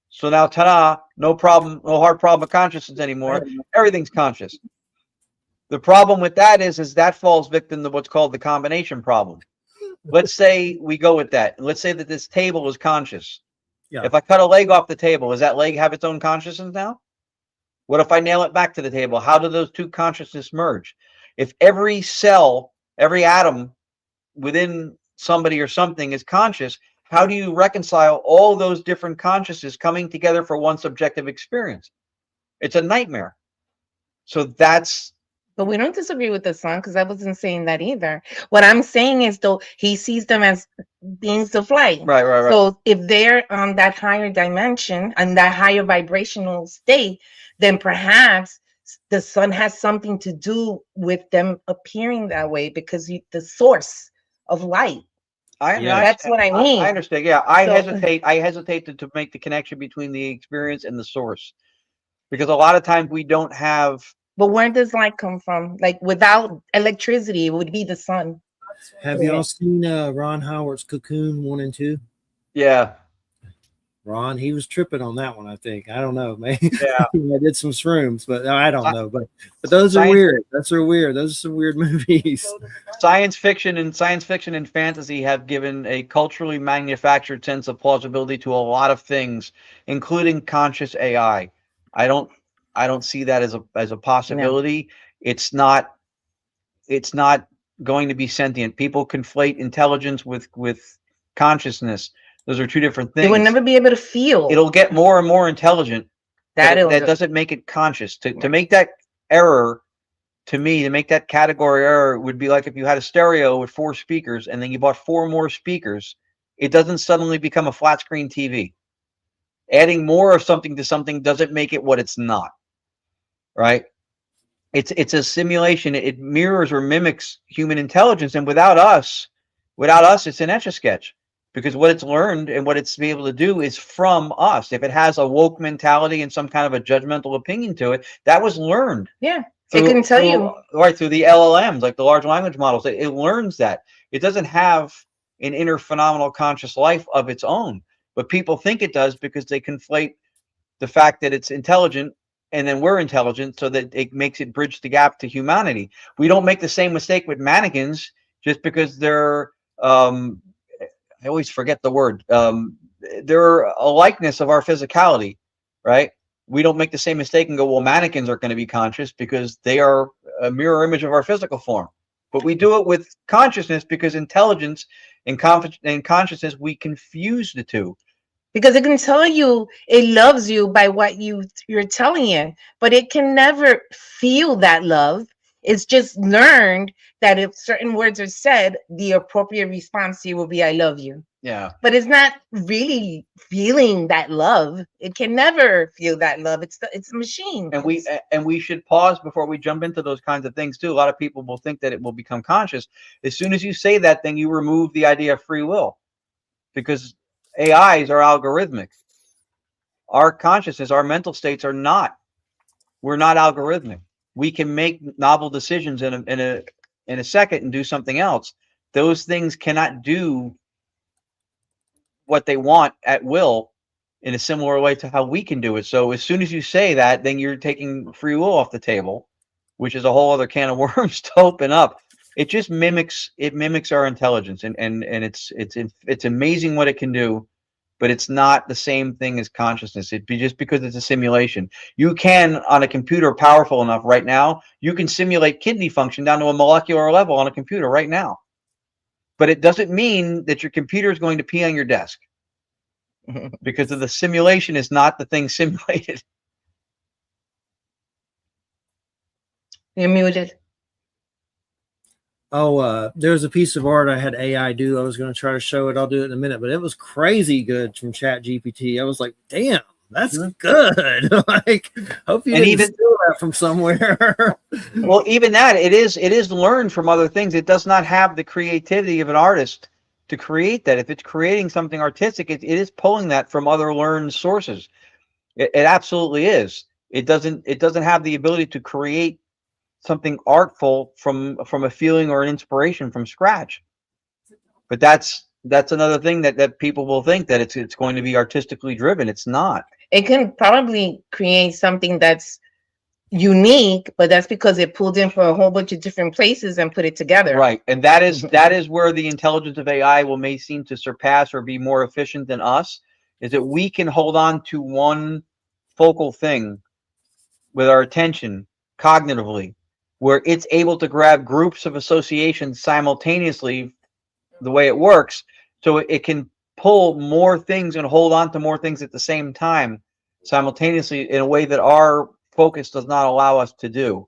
So now, ta-da, no problem, no hard problem of consciousness anymore. Everything's conscious. The problem with that is that falls victim to what's called the combination problem. Let's say we go with that. Let's say that this table is conscious. Yeah. If I cut a leg off the table, does that leg have its own consciousness now? What if I nail it back to the table? How do those two consciousness merge? If every cell, every atom within somebody or something is conscious, how do you reconcile all those different consciousnesses coming together for one subjective experience? It's a nightmare. So that's... But we don't disagree with the sun, because I wasn't saying that either. What I'm saying is, though, he sees them as beings of light. Right. So if they're on that higher dimension and that higher vibrational state, then perhaps the sun has something to do with them appearing that way, because the source of light. That's what I mean. I understand. Yeah, I hesitate to make the connection between the experience and the source, because a lot of times we don't have. But where does light come from? Like, without electricity, it would be the sun. Have y'all seen Ron Howard's Cocoon 1 and 2? Yeah. Ron, he was tripping on that one, I think. I don't know, man. Yeah. I did some shrooms, but I don't know. But those are weird. Those are weird. Those are some weird movies. Science fiction and fantasy have given a culturally manufactured sense of plausibility to a lot of things, including conscious AI. I don't see that as a possibility. No. It's not going to be sentient. People conflate intelligence with consciousness. Those are two different things. They would never be able to feel. It'll get more and more intelligent. That doesn't make it conscious. To make that error, to me, to make that category error would be like if you had a stereo with 4 speakers and then you bought 4 more speakers. It doesn't suddenly become a flat screen TV. Adding more of something to something doesn't make it what it's not. Right? It's a simulation. It mirrors or mimics human intelligence, and without us, it's an Etch-a-Sketch. Because what it's learned and what it's be able to do is from us. If it has a woke mentality and some kind of a judgmental opinion to it, that was learned. Yeah, it can tell you. Right, through the LLMs, like the large language models. It learns that. It doesn't have an inner phenomenal conscious life of its own. But people think it does because they conflate the fact that it's intelligent and then we're intelligent, so that it makes it bridge the gap to humanity. We don't make the same mistake with mannequins just because they're... I always forget the word. They're a likeness of our physicality, right? We don't make the same mistake and go, well, mannequins aren't going to be conscious because they are a mirror image of our physical form. But we do it with consciousness because intelligence and consciousness, we confuse the two. Because it can tell you it loves you by what you're telling it, but it can never feel that love. It's just learned that if certain words are said, the appropriate response to you will be, I love you. Yeah. But it's not really feeling that love. It can never feel that love. It's a machine. And we should pause before we jump into those kinds of things too. A lot of people will think that it will become conscious. As soon as you say that, then you remove the idea of free will, because AIs are algorithmic. Our consciousness, our mental states are not. we're not algorithmic. We can make novel decisions in a second and do something else. Those things cannot do what they want at will in a similar way to how we can do it. So as soon as you say that, then you're taking free will off the table, which is a whole other can of worms to open up. It just mimics our intelligence, and it's amazing what it can do, but it's not the same thing as consciousness. Just because it's a simulation. You can, on a computer powerful enough right now, you can simulate kidney function down to a molecular level on a computer right now. But it doesn't mean that your computer is going to pee on your desk, because of the simulation is not the thing simulated. You're muted. Oh, there's a piece of art I had AI do. I was going to try to show it. I'll do it in a minute, but it was crazy good from Chat GPT. I was like, damn, that's good. Like, hope you didn't steal that from somewhere. Well, even that, it is learned from other things. It does not have the creativity of an artist to create that. If it's creating something artistic, it is pulling that from other learned sources. It absolutely is. It doesn't have the ability to create something artful from a feeling or an inspiration from scratch. But that's another thing that people will think that it's going to be artistically driven. It's not. It can probably create something that's unique, but that's because it pulled in from a whole bunch of different places and put it together. Right. And that is where the intelligence of AI may seem to surpass or be more efficient than us, is that we can hold on to one focal thing with our attention cognitively, where it's able to grab groups of associations simultaneously the way it works. So it can pull more things and hold on to more things at the same time simultaneously in a way that our focus does not allow us to do.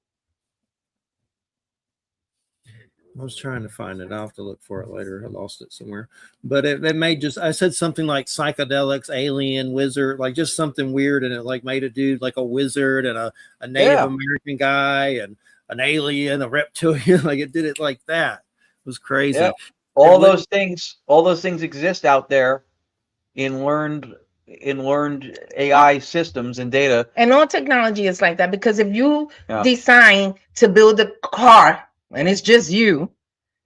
I was trying to find it. I'll have to look for it later. I lost it somewhere. But it made just, I said something like psychedelics, alien, wizard, like just something weird. And it like made a dude like a wizard and a Native American guy and an alien, a reptilian. Like it did it like that. It was crazy. Yeah. All those things exist out there in learned AI systems and data. And all technology is like that, because if you decide to build a car and it's just you,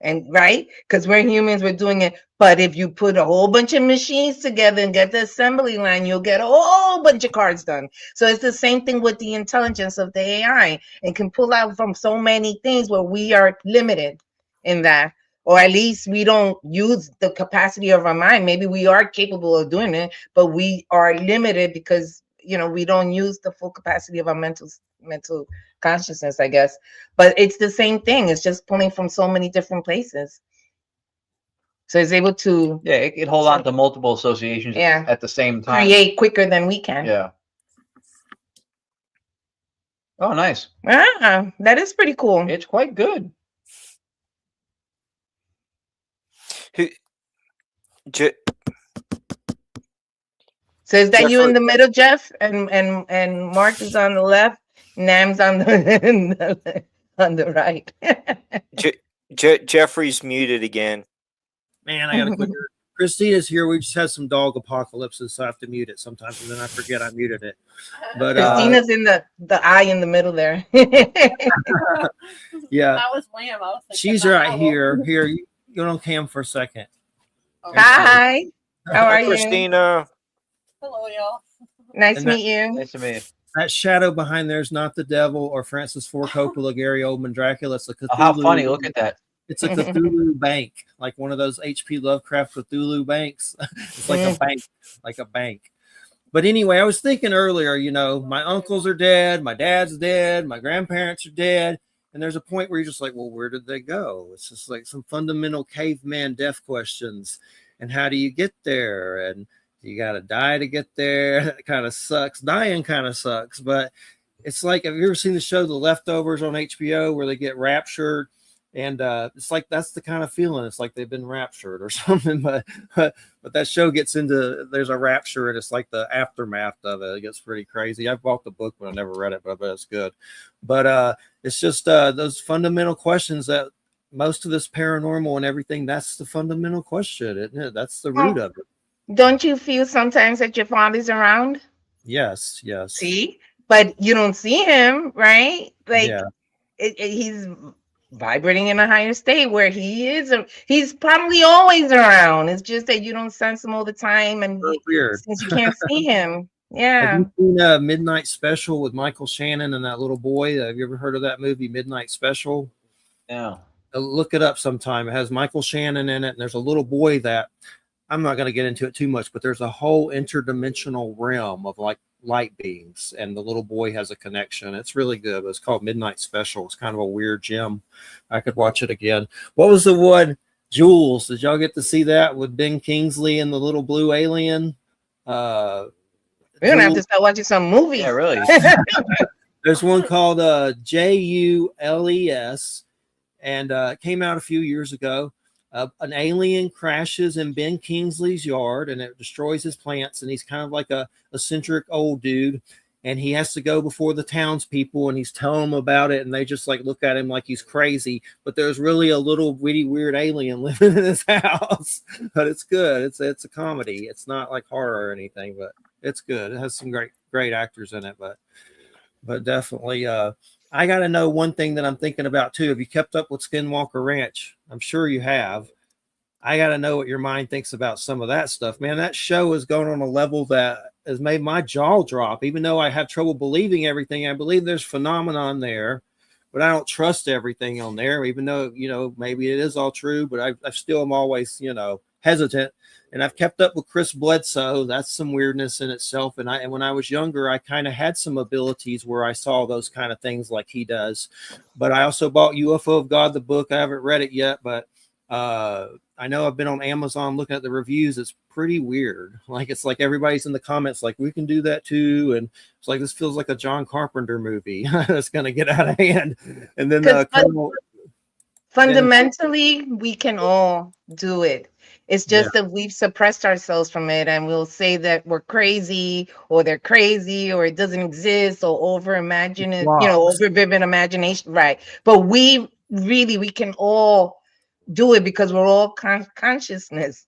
and right, because we're humans, we're doing it. But if you put a whole bunch of machines together and get the assembly line, you'll get a whole bunch of cars done. So it's the same thing with the intelligence of the AI. It can pull out from so many things where we are limited in that. Or at least we don't use the capacity of our mind. Maybe we are capable of doing it, but we are limited because, we don't use the full capacity of our mental consciousness, I guess. But it's the same thing. It's just pulling from so many different places. So it's able to... Yeah, it can hold on to multiple associations at the same time. Create quicker than we can. Yeah. Oh, nice. Ah, that is pretty cool. It's quite good. So is that you in the middle, Jeff, and Mark is on the left, Nam's on the on the right. Jeffrey's muted again. Man, I gotta quit. Christina's here. We just had some dog apocalypses, so I have to mute it sometimes, and then I forget I muted it. But Christina's in the eye in the middle there. Yeah, that was Wham. She's right here. Here, you go on cam for a second. Okay. Hi, how are you? Christina. Hello, y'all. Nice to meet you. Nice to meet you. That shadow behind there is not the devil or Francis Ford Coppola, Gary Oldman, Dracula. It's a Cthulhu. Oh, how funny! Look at that. It's a Cthulhu bank, like one of those H.P. Lovecraft Cthulhu banks. It's like a bank, But anyway, I was thinking earlier, my uncles are dead, my dad's dead, my grandparents are dead. And there's a point where you're just like, well, where did they go? It's just like some fundamental caveman death questions. And how do you get there? And you got to die to get there. That kind of sucks. Dying kind of sucks. But it's like, have you ever seen the show The Leftovers on HBO where they get raptured? And it's like, that's the kind of feeling. It's like they've been raptured or something. But that show gets into, there's a rapture and it's like the aftermath of it. It gets pretty crazy. I've bought the book, but I never read it, but I bet it's good. But it's just those fundamental questions that most of this paranormal and everything, that's the fundamental question, isn't it? That's the root of it. Don't you feel sometimes that your father's around? Yes. See? but you don't see him, right? Like Yeah. he's vibrating in a higher state where he is. He's probably always around. It's just that you don't sense him all the time, and So weird. since you can't see him, Have yeah. you seen Midnight Special with Michael Shannon and that little boy? Have you ever heard of that movie, Midnight Special? Yeah. Look it up sometime. It has Michael Shannon in it, and there's a little boy that I'm not going to get into it too much, but there's a whole interdimensional realm of like light beings, and the little boy has a connection. It's really good. It's called Midnight Special. It's kind of a weird gem. I could watch it again. What was the one? Jules. Did y'all get to see that with Ben Kingsley and the little blue alien? We're gonna have to start watching some movies. Yeah, really. There's one called JULES, and it came out a few years ago. An alien crashes in Ben Kingsley's yard, and it destroys his plants. And he's kind of like a eccentric old dude, and he has to go before the townspeople, and he's telling them about it, and they just like look at him like he's crazy. But there's really a little witty, weird alien living in his house. But it's good. It's a comedy. It's not like horror or anything, but it's good. It has some great actors in it, but definitely. I got to know one thing that I'm thinking about too. Have you kept up with Skinwalker Ranch? I'm sure you have. I got to know what your mind thinks about some of that stuff, man. That show is going on a level that has made my jaw drop. Even though I have trouble believing everything, I believe there's phenomenon there, but I don't trust everything on there. Even though maybe it is all true, but I still am always hesitant. And I've kept up with Chris Bledsoe. That's some weirdness in itself. And when I was younger, I kind of had some abilities where I saw those kind of things like he does. But I also bought UFO of God, the book. I haven't read it yet, but I know I've been on Amazon looking at the reviews. It's pretty weird. Like, it's like everybody's in the comments like, we can do that too. And it's like, this feels like a John Carpenter movie that's going to get out of hand. And then fundamentally, we can all do it. It's just that we've suppressed ourselves from it, and we'll say that we're crazy, or they're crazy, or it doesn't exist, or over vivid imagination, right? But we can all do it because we're all consciousness.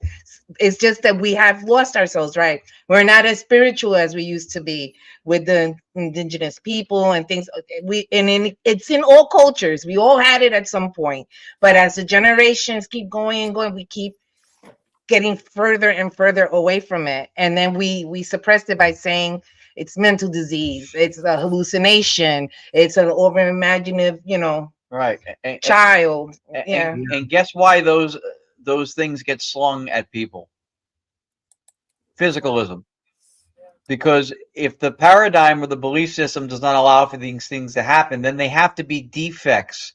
It's just that we have lost ourselves, right? We're not as spiritual as we used to be with the indigenous people and things. It's in all cultures. We all had it at some point, but as the generations keep going and going, we keep getting further and further away from it, and then we suppressed it by saying it's mental disease, it's a hallucination, it's an over imaginative, Right. child. And guess why those things get slung at people? Physicalism. Because if the paradigm or the belief system does not allow for these things to happen, then they have to be defects,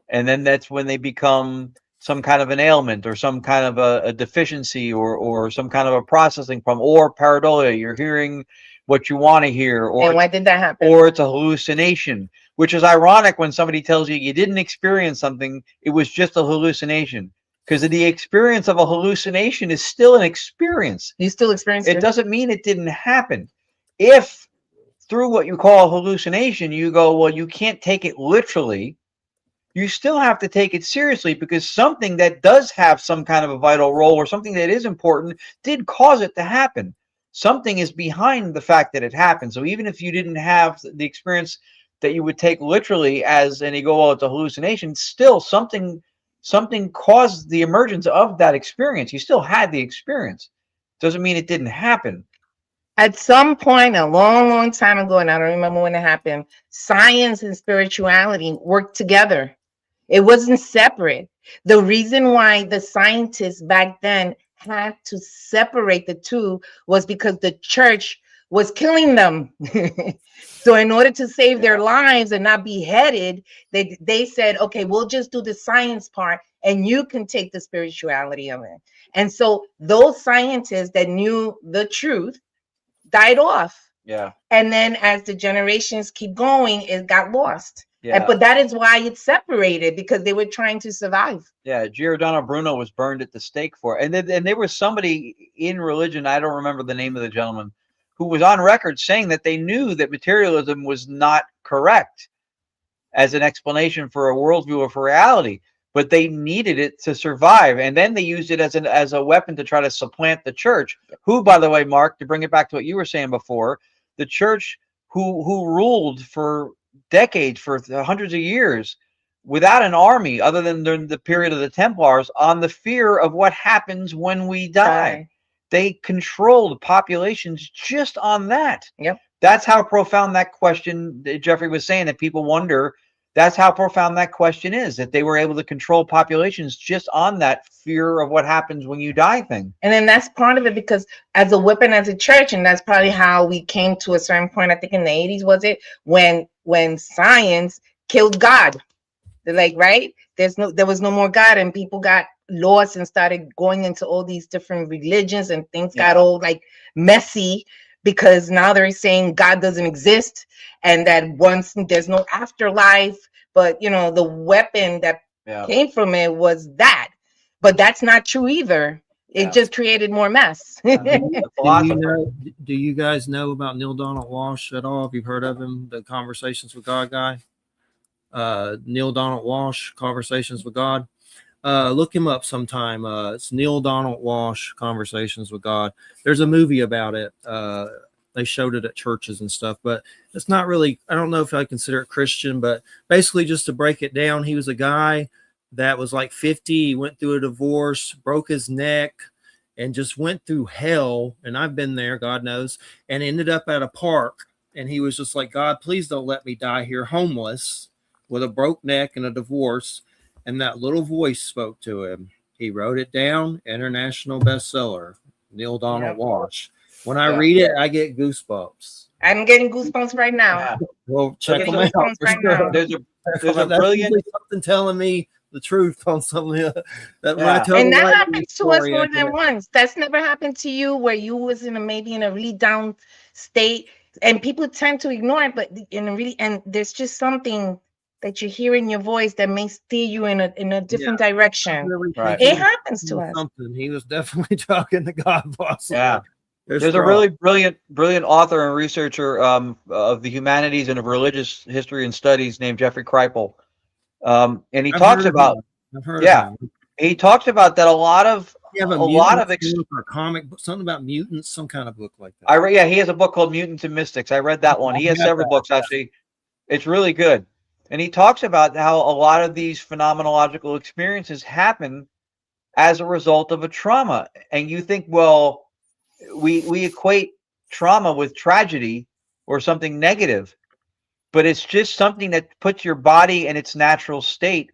and then that's when they become some kind of an ailment or some kind of a deficiency or some kind of a processing problem or pareidolia. You're hearing what you want to hear, or and why did that happen? Or it's a hallucination, which is ironic when somebody tells you didn't experience something, it was just a hallucination. Because the experience of a hallucination is still an experience. You still experience it. It doesn't mean it didn't happen. If through what you call a hallucination, you go, well, you can't take it literally, you still have to take it seriously, because something that does have some kind of a vital role or something that is important did cause it to happen. Something is behind the fact that it happened. So even if you didn't have the experience that you would take literally as, and you go, well, it's a hallucination, still something caused the emergence of that experience. You still had the experience. Doesn't mean it didn't happen. At some point, a long, long time ago, and I don't remember when it happened, science and spirituality worked together. It wasn't separate. The reason why the scientists back then had to separate the two was because the church was killing them. So in order to save their lives and not be beheaded, they said, okay, we'll just do the science part and you can take the spirituality of it. And so those scientists that knew the truth died off. Yeah. And then as the generations keep going, it got lost. Yeah. But that is why it's separated, because they were trying to survive. Yeah, Giordano Bruno was burned at the stake for it. And there was somebody in religion, I don't remember the name of the gentleman, who was on record saying that they knew that materialism was not correct as an explanation for a worldview or for reality, but they needed it to survive. And then they used it as a weapon to try to supplant the church, who, by the way, Mark, to bring it back to what you were saying before, the church who ruled for decades, for hundreds of years, without an army other than during the period of the Templars, on the fear of what happens when we die. They controlled populations just on that. Yep. That's how profound that question that Jeffrey was saying, that people wonder. That's how profound that question is, that they were able to control populations just on that fear of what happens when you die thing. And then that's part of it, because as a weapon, as a church, and that's probably how we came to a certain point, I think in the 80s, was it, when science killed God. They're like, right? There was no more God, and people got lost and started going into all these different religions, and things got all like messy, because now they're saying God doesn't exist, and that once there's no afterlife. But you know, the weapon that came from it was that. But that's not true either. It just created more mess. Do you guys know about Neil Donald Walsh at all? Have you heard of him? The Conversations with God guy? Neil Donald Walsh, Conversations with God. Look him up sometime. It's Neil Donald Walsh, Conversations with God. There's a movie about it. They showed it at churches and stuff, but it's not really, I don't know if I consider it Christian, but basically, just to break it down, he was a guy that was like 50. He went through a divorce, broke his neck, and just went through hell. And I've been there, God knows, and ended up at a park. And he was just like, God, please don't let me die here homeless with a broke neck and a divorce. And that little voice spoke to him. He wrote it down. International bestseller, Neil Donald Walsh. When I read it, I get goosebumps. I'm getting goosebumps right now. Well, check them out. There's a brilliant something telling me the truth on something that when I tell and that happens to us more than once. That's never happened to you, where you was maybe in a really down state, and people tend to ignore it, but and there's just something that you hear in your voice that may steer you in a different direction. Right. It happens to us. He was definitely talking to God, possibly. Yeah. There's a really brilliant author and researcher of the humanities and of religious history and studies named Jeffrey Kripal. And he talks about he talks about that a lot of or comic book, something about mutants, some kind of book like that. He has a book called Mutants and Mystics. I read that one. He has several books actually. It's really good. And he talks about how a lot of these phenomenological experiences happen as a result of a trauma. And you think, well, we equate trauma with tragedy or something negative, but it's just something that puts your body in its natural state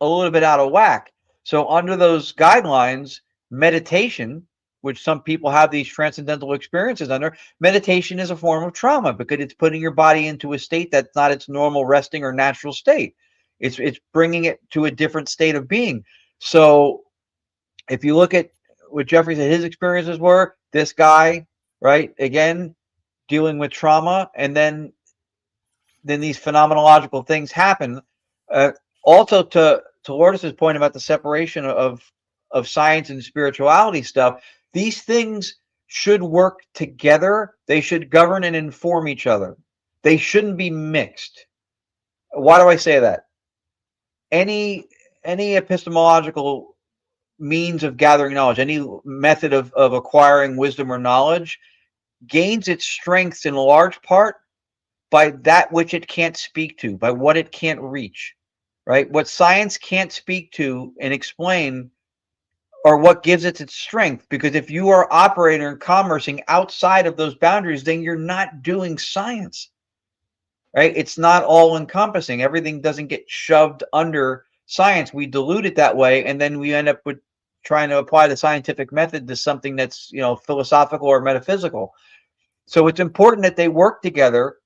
a little bit out of whack. So under those guidelines, meditation, which some people have these transcendental experiences under, meditation is a form of trauma because it's putting your body into a state that's not its normal resting or natural state. It's bringing it to a different state of being. So if you look at what Jeffrey said his experiences were, this guy, right, again, dealing with trauma, and then these phenomenological things happen. Also, to Lourdes' point about the separation of science and spirituality stuff, these things should work together. They should govern and inform each other. They shouldn't be mixed. Why do I say that? Any epistemological means of gathering knowledge, any method of acquiring wisdom or knowledge, gains its strengths in large part by that which it can't speak to, by what it can't reach, right? What science can't speak to and explain are what gives it its strength. Because if you are operating and commercing outside of those boundaries, then you're not doing science, right? It's not all encompassing. Everything doesn't get shoved under science. We dilute it that way, and then we end up with trying to apply the scientific method to something that's, philosophical or metaphysical. So it's important that they work together,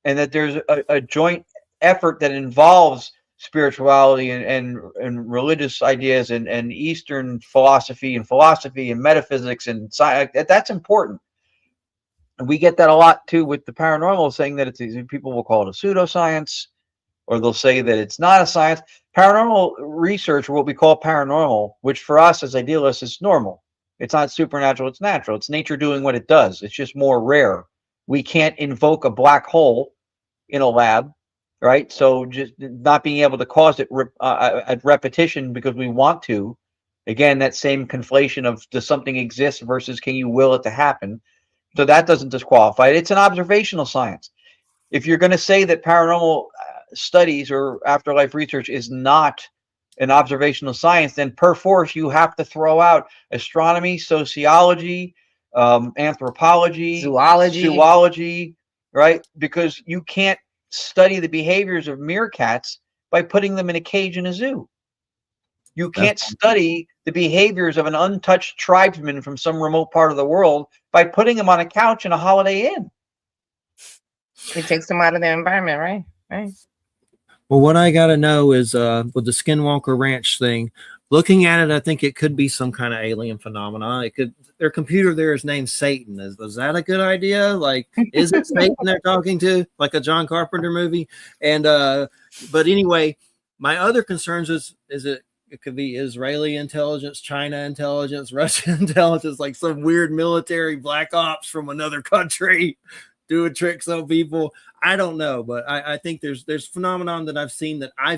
and that there's a joint effort that involves spirituality and religious ideas and Eastern philosophy and metaphysics and science. That's important. And we get that a lot too with the paranormal, saying that people will call it a pseudoscience, or they'll say that it's not a science. Paranormal research, or what we call paranormal, which for us as idealists is normal. It's not supernatural, it's natural. It's nature doing what it does. It's just more rare. We can't invoke a black hole in a lab, right? So just not being able to cause it at repetition because we want to. Again, that same conflation of does something exist versus can you will it to happen? So that doesn't disqualify it. It's an observational science. If you're going to say that paranormal studies or afterlife research is not an observational science, then per force you have to throw out astronomy, sociology, anthropology, zoology, right? Because you can't study the behaviors of meerkats by putting them in a cage in a zoo. You can't study the behaviors of an untouched tribesman from some remote part of the world by putting them on a couch in a Holiday Inn. It takes them out of their environment, right? Right. Well, what I got to know is with the Skinwalker Ranch thing, looking at it, I think it could be some kind of alien phenomena. It could, their computer there is named Satan. Is that a good idea? Like, is it Satan they're talking to, like a John Carpenter movie? And but anyway, my other concerns is it could be Israeli intelligence, China intelligence, Russian intelligence, like some weird military black ops from another country doing tricks on people. I don't know, but I think there's phenomenon that I've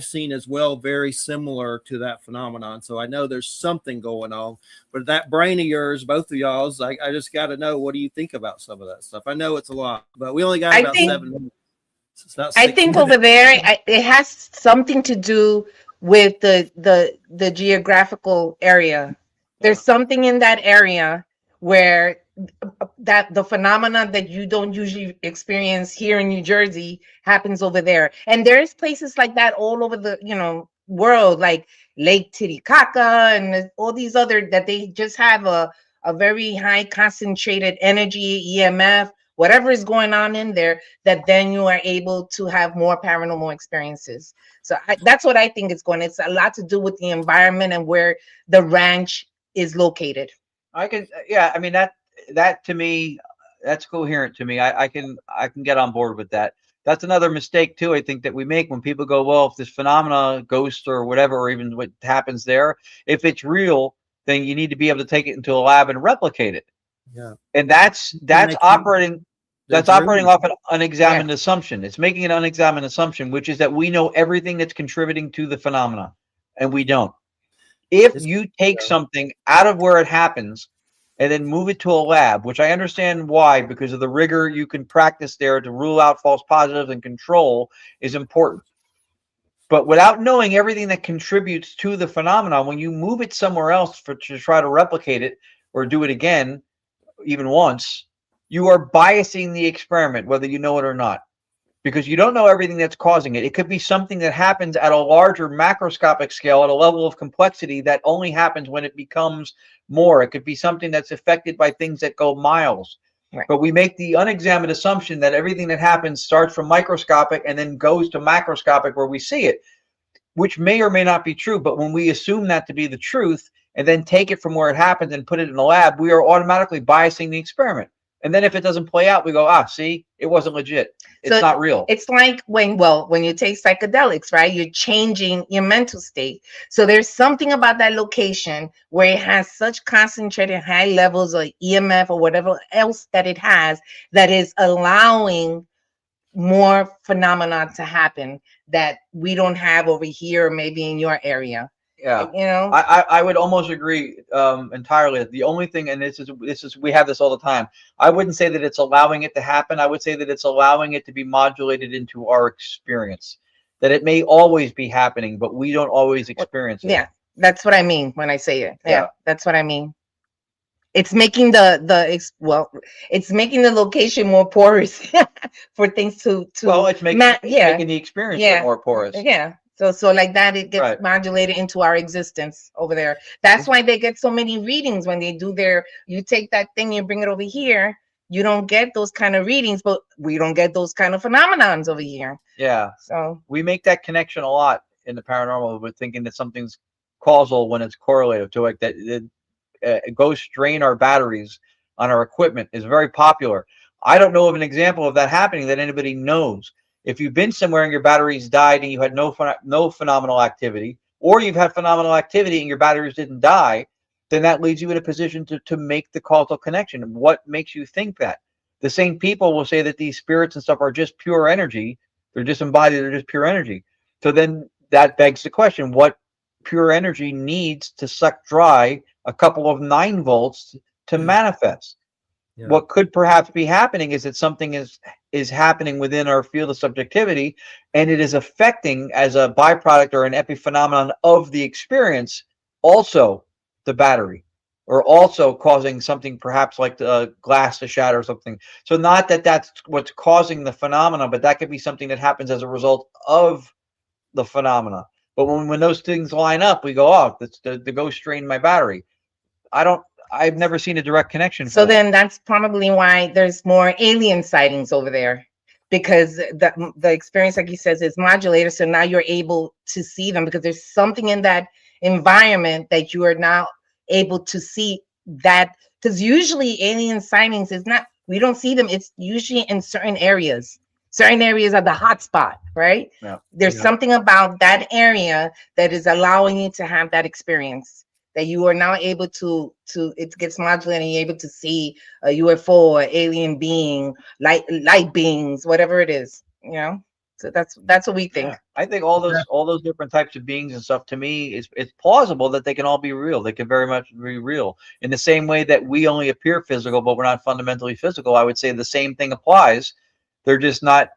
seen as well, very similar to that phenomenon. So I know there's something going on. But that brain of yours, both of y'all's, I just got to know, what do you think about some of that stuff? I know it's a lot, but we only got about 7 minutes. I think over there, it has something to do with the geographical area. There's something in that area where that the phenomena that you don't usually experience here in New Jersey happens over there. And there's places like that all over the world, like Lake Titicaca and all these other, that they just have a very high concentrated energy, EMF, whatever is going on in there, that then you are able to have more paranormal experiences. So that's what I think it's going. It's a lot to do with the environment and where the ranch is located. I mean, that to me, that's coherent to me. I can get on board with that. That's another mistake too, I think, that we make when people go, well, if this phenomena, ghost or whatever, or even what happens there, if it's real, then you need to be able to take it into a lab and replicate it. Yeah. And that's operating. That's operating off an unexamined assumption. It's making an unexamined assumption, which is that we know everything that's contributing to the phenomena, and we don't. If you take something out of where it happens and then move it to a lab, which I understand why, because of the rigor you can practice there to rule out false positives and control is important. But without knowing everything that contributes to the phenomenon, when you move it somewhere else to try to replicate it or do it again, even once, you are biasing the experiment, whether you know it or not, because you don't know everything that's causing it. It could be something that happens at a larger macroscopic scale, at a level of complexity that only happens when it becomes more. It could be something that's affected by things that go miles. Right. But we make the unexamined assumption that everything that happens starts from microscopic and then goes to macroscopic where we see it, which may or may not be true. But when we assume that to be the truth and then take it from where it happens and put it in the lab, we are automatically biasing the experiment. And then if it doesn't play out, we go, see, it wasn't legit. It's not real. It's like when you take psychedelics, right? You're changing your mental state. So there's something about that location where it has such concentrated high levels of EMF or whatever else that it has, that is allowing more phenomena to happen that we don't have over here, or maybe in your area. Yeah, I would almost agree entirely. The only thing, and this is we have this all the time, I wouldn't say that it's allowing it to happen. I would say that it's allowing it to be modulated into our experience. That it may always be happening, but we don't always experience it. Yeah, that's what I mean when I say it. Yeah, that's what I mean. It's making it's making the location more porous for things to. Well, it's making the experience more porous. Yeah. So like that, it gets modulated into our existence over there. That's why they get so many readings when they do you take that thing, you bring it over here. You don't get those kind of readings, but we don't get those kind of phenomenons over here. Yeah. So we make that connection a lot in the paranormal with thinking that something's causal when it's correlative to it. That ghosts drain our batteries on our equipment is very popular. I don't know of an example of that happening that anybody knows. If you've been somewhere and your batteries died and you had no phenomenal activity, or you've had phenomenal activity and your batteries didn't die, then that leads you in a position to make the causal connection. What makes you think that? The same people will say that these spirits and stuff are just pure energy. They're disembodied. They're just pure energy. So then that begs the question, what pure energy needs to suck dry a couple of 9 volts to manifest? Yeah. What could perhaps be happening is that something is happening within our field of subjectivity, and it is affecting as a byproduct or an epiphenomenon of the experience, also the battery, or also causing something perhaps like the glass to shatter or something. So not that that's what's causing the phenomena, but that could be something that happens as a result of the phenomena. But when those things line up, we go, oh, the ghost drained my battery. I've never seen a direct connection. So then that's probably why there's more alien sightings over there, because the experience, like he says, is modulated. So now you're able to see them because there's something in that environment that you are now able to see that. Because usually alien sightings is not, we don't see them. It's usually in certain areas. Certain areas are the hot spot, right? Yeah. There's something about that area that is allowing you to have that experience, that you are now able to it gets modulated and you're able to see a UFO or alien being, light beings, whatever it is, you know. So that's what we think. Yeah. I think all those different types of beings and stuff, to me, it's plausible that they can all be real. They can very much be real. In the same way that we only appear physical, but we're not fundamentally physical, I would say the same thing applies. They're just not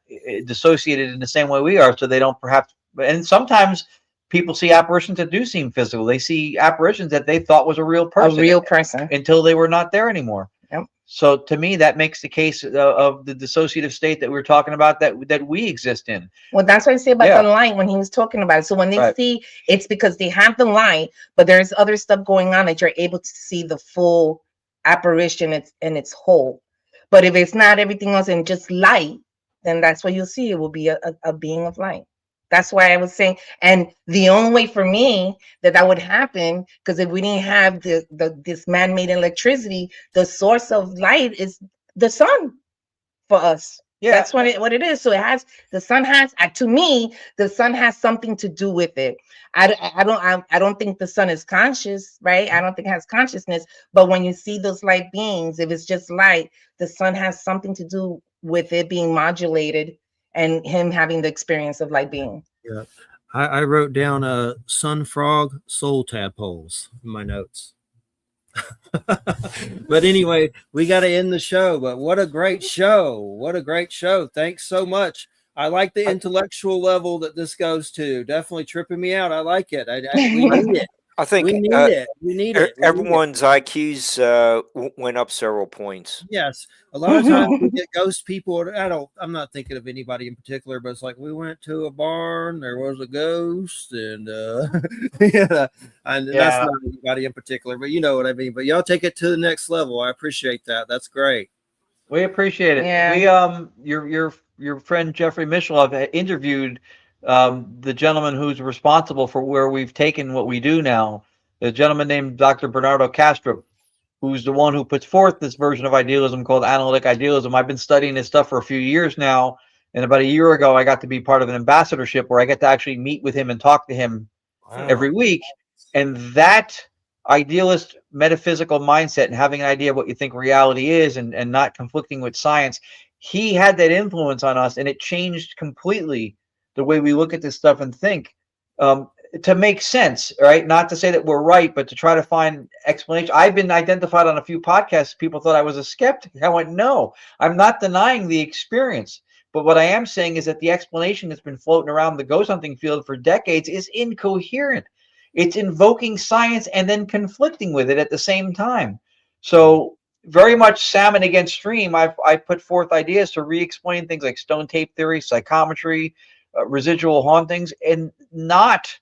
dissociated in the same way we are, so they don't perhaps. And sometimes people see apparitions that do seem physical. They see apparitions that they thought was a real person until they were not there anymore. Yep. So to me, that makes the case of the dissociative state that we were talking about, that we exist in. Well, that's what I say about the light when he was talking about it. So when they see, it's because they have the light, but there's other stuff going on that you're able to see the full apparition in its whole. But if it's not everything else and just light, then that's what you'll see. It will be a being of light. That's why I was saying, and the only way for me that would happen, because if we didn't have this man-made electricity, the source of light is the sun for us. Yeah, that's what it is. So the sun has, to me, the sun has something to do with it. I don't think the sun is conscious, right? I don't think it has consciousness. But when you see those light beings, if it's just light, the sun has something to do with it being modulated and him having the experience of light being. Yeah, I wrote down sun frog soul tadpoles in my notes. But anyway, we got to end the show. But what a great show! What a great show! Thanks so much. I like the intellectual level that this goes to. Definitely tripping me out. I like it. We need it. I think we need it. We need it. Everyone's IQs went up several points. Yes, a lot of times we get ghost people. I'm not thinking of anybody in particular, but it's like we went to a barn, there was a ghost, and yeah, and that's not anybody in particular, but you know what I mean. But y'all take it to the next level. I appreciate that. That's great. We appreciate it. Yeah. Your friend Jeffrey Mishlove interviewed the gentleman who's responsible for where we've taken what we do now, the gentleman named Dr. Bernardo Castro, who's the one who puts forth this version of idealism called analytic idealism. I've been studying this stuff for a few years now, and about a year ago, I got to be part of an ambassadorship where I get to actually meet with him and talk to him every week. And that idealist metaphysical mindset and having an idea of what you think reality is and not conflicting with science, he had that influence on us, and it changed completely the way we look at this stuff and think, to make sense, right? Not to say that we're right, but to try to find explanation. I've been identified on a few podcasts. People thought I was a skeptic. I went, no, I'm not denying the experience. But what I am saying is that the explanation that's been floating around the ghost hunting field for decades is incoherent. It's invoking science and then conflicting with it at the same time. So very much salmon against stream, I put forth ideas to re-explain things like stone tape theory, psychometry, residual hauntings, and not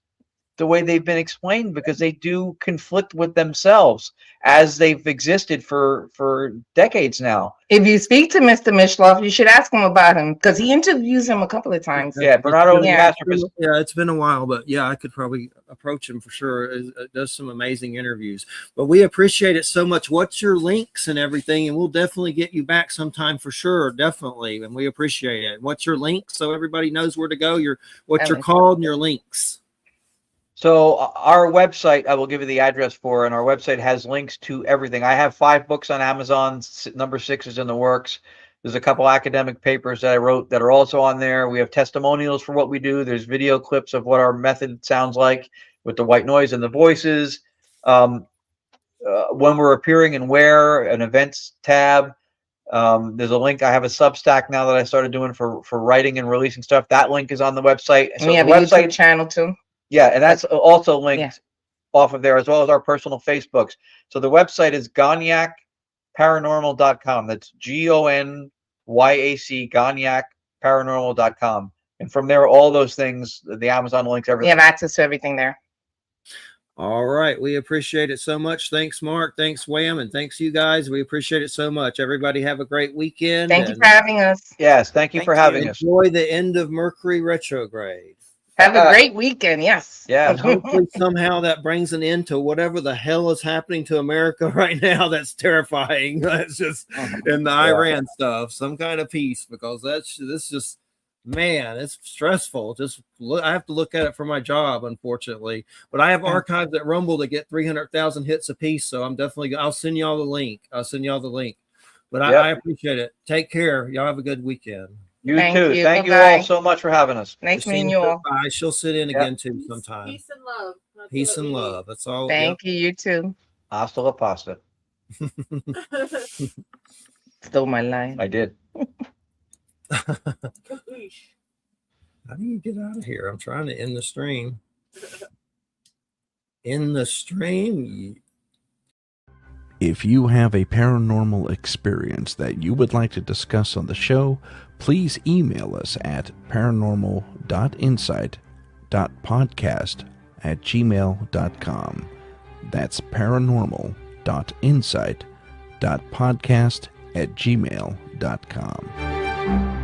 the way they've been explained, because they do conflict with themselves as they've existed for decades now. If you speak to Mr. Mishlove, you should ask him about him, because he interviews him a couple of times. Yeah, Bernardo. Yeah, it's been a while, but yeah, I could probably approach him for sure. It does some amazing interviews, but we appreciate it so much. What's your links and everything? And we'll definitely get you back sometime for sure. Definitely. And we appreciate it. What's your links so everybody knows where to go? What you're called and your links. So our website, I will give you the address for, and our website has links to everything. I have 5 books on Amazon. Number 6 is in the works. There's a couple academic papers that I wrote that are also on there. We have testimonials for what we do. There's video clips of what our method sounds like with the white noise and the voices. When we're appearing and where, an events tab. There's a link. I have a Substack now that I started doing for writing and releasing stuff. That link is on the website. And we have a YouTube channel too. Yeah, and that's also linked off of there, as well as our personal Facebooks. So the website is GonYacParanormal.com. That's GONYAC, GonYacParanormal.com. And from there, all those things, the Amazon links, We everything. have access to everything there. All right. We appreciate it so much. Thanks, Mark. Thanks, Wham. And thanks, you guys. We appreciate it so much. Everybody have a great weekend. Thank you for having us. Yes, thank you for having us. Enjoy the end of Mercury retrograde. Have a great weekend. Yes. Yeah. And hopefully somehow that brings an end to whatever the hell is happening to America right now. That's terrifying. That's just in the Iran stuff, some kind of peace, because this just, man, it's stressful. Just look, I have to look at it for my job, unfortunately. But I have archives at Rumble that get 300,000 hits a piece. So I'm definitely, I'll send y'all the link. But I appreciate it. Take care. Y'all have a good weekend. You too. Thank you all so much for having us. Nice meeting you all. Bye. She'll sit in again too sometime. Peace and love. Peace and love. That's all. Thank you. You too. Hasta la pasta. Stole my line. I did. How do you get out of here? I'm trying to end the stream. In the stream. If you have a paranormal experience that you would like to discuss on the show, please email us at paranormal.insight.podcast@gmail.com. That's paranormal.insight.podcast@gmail.com.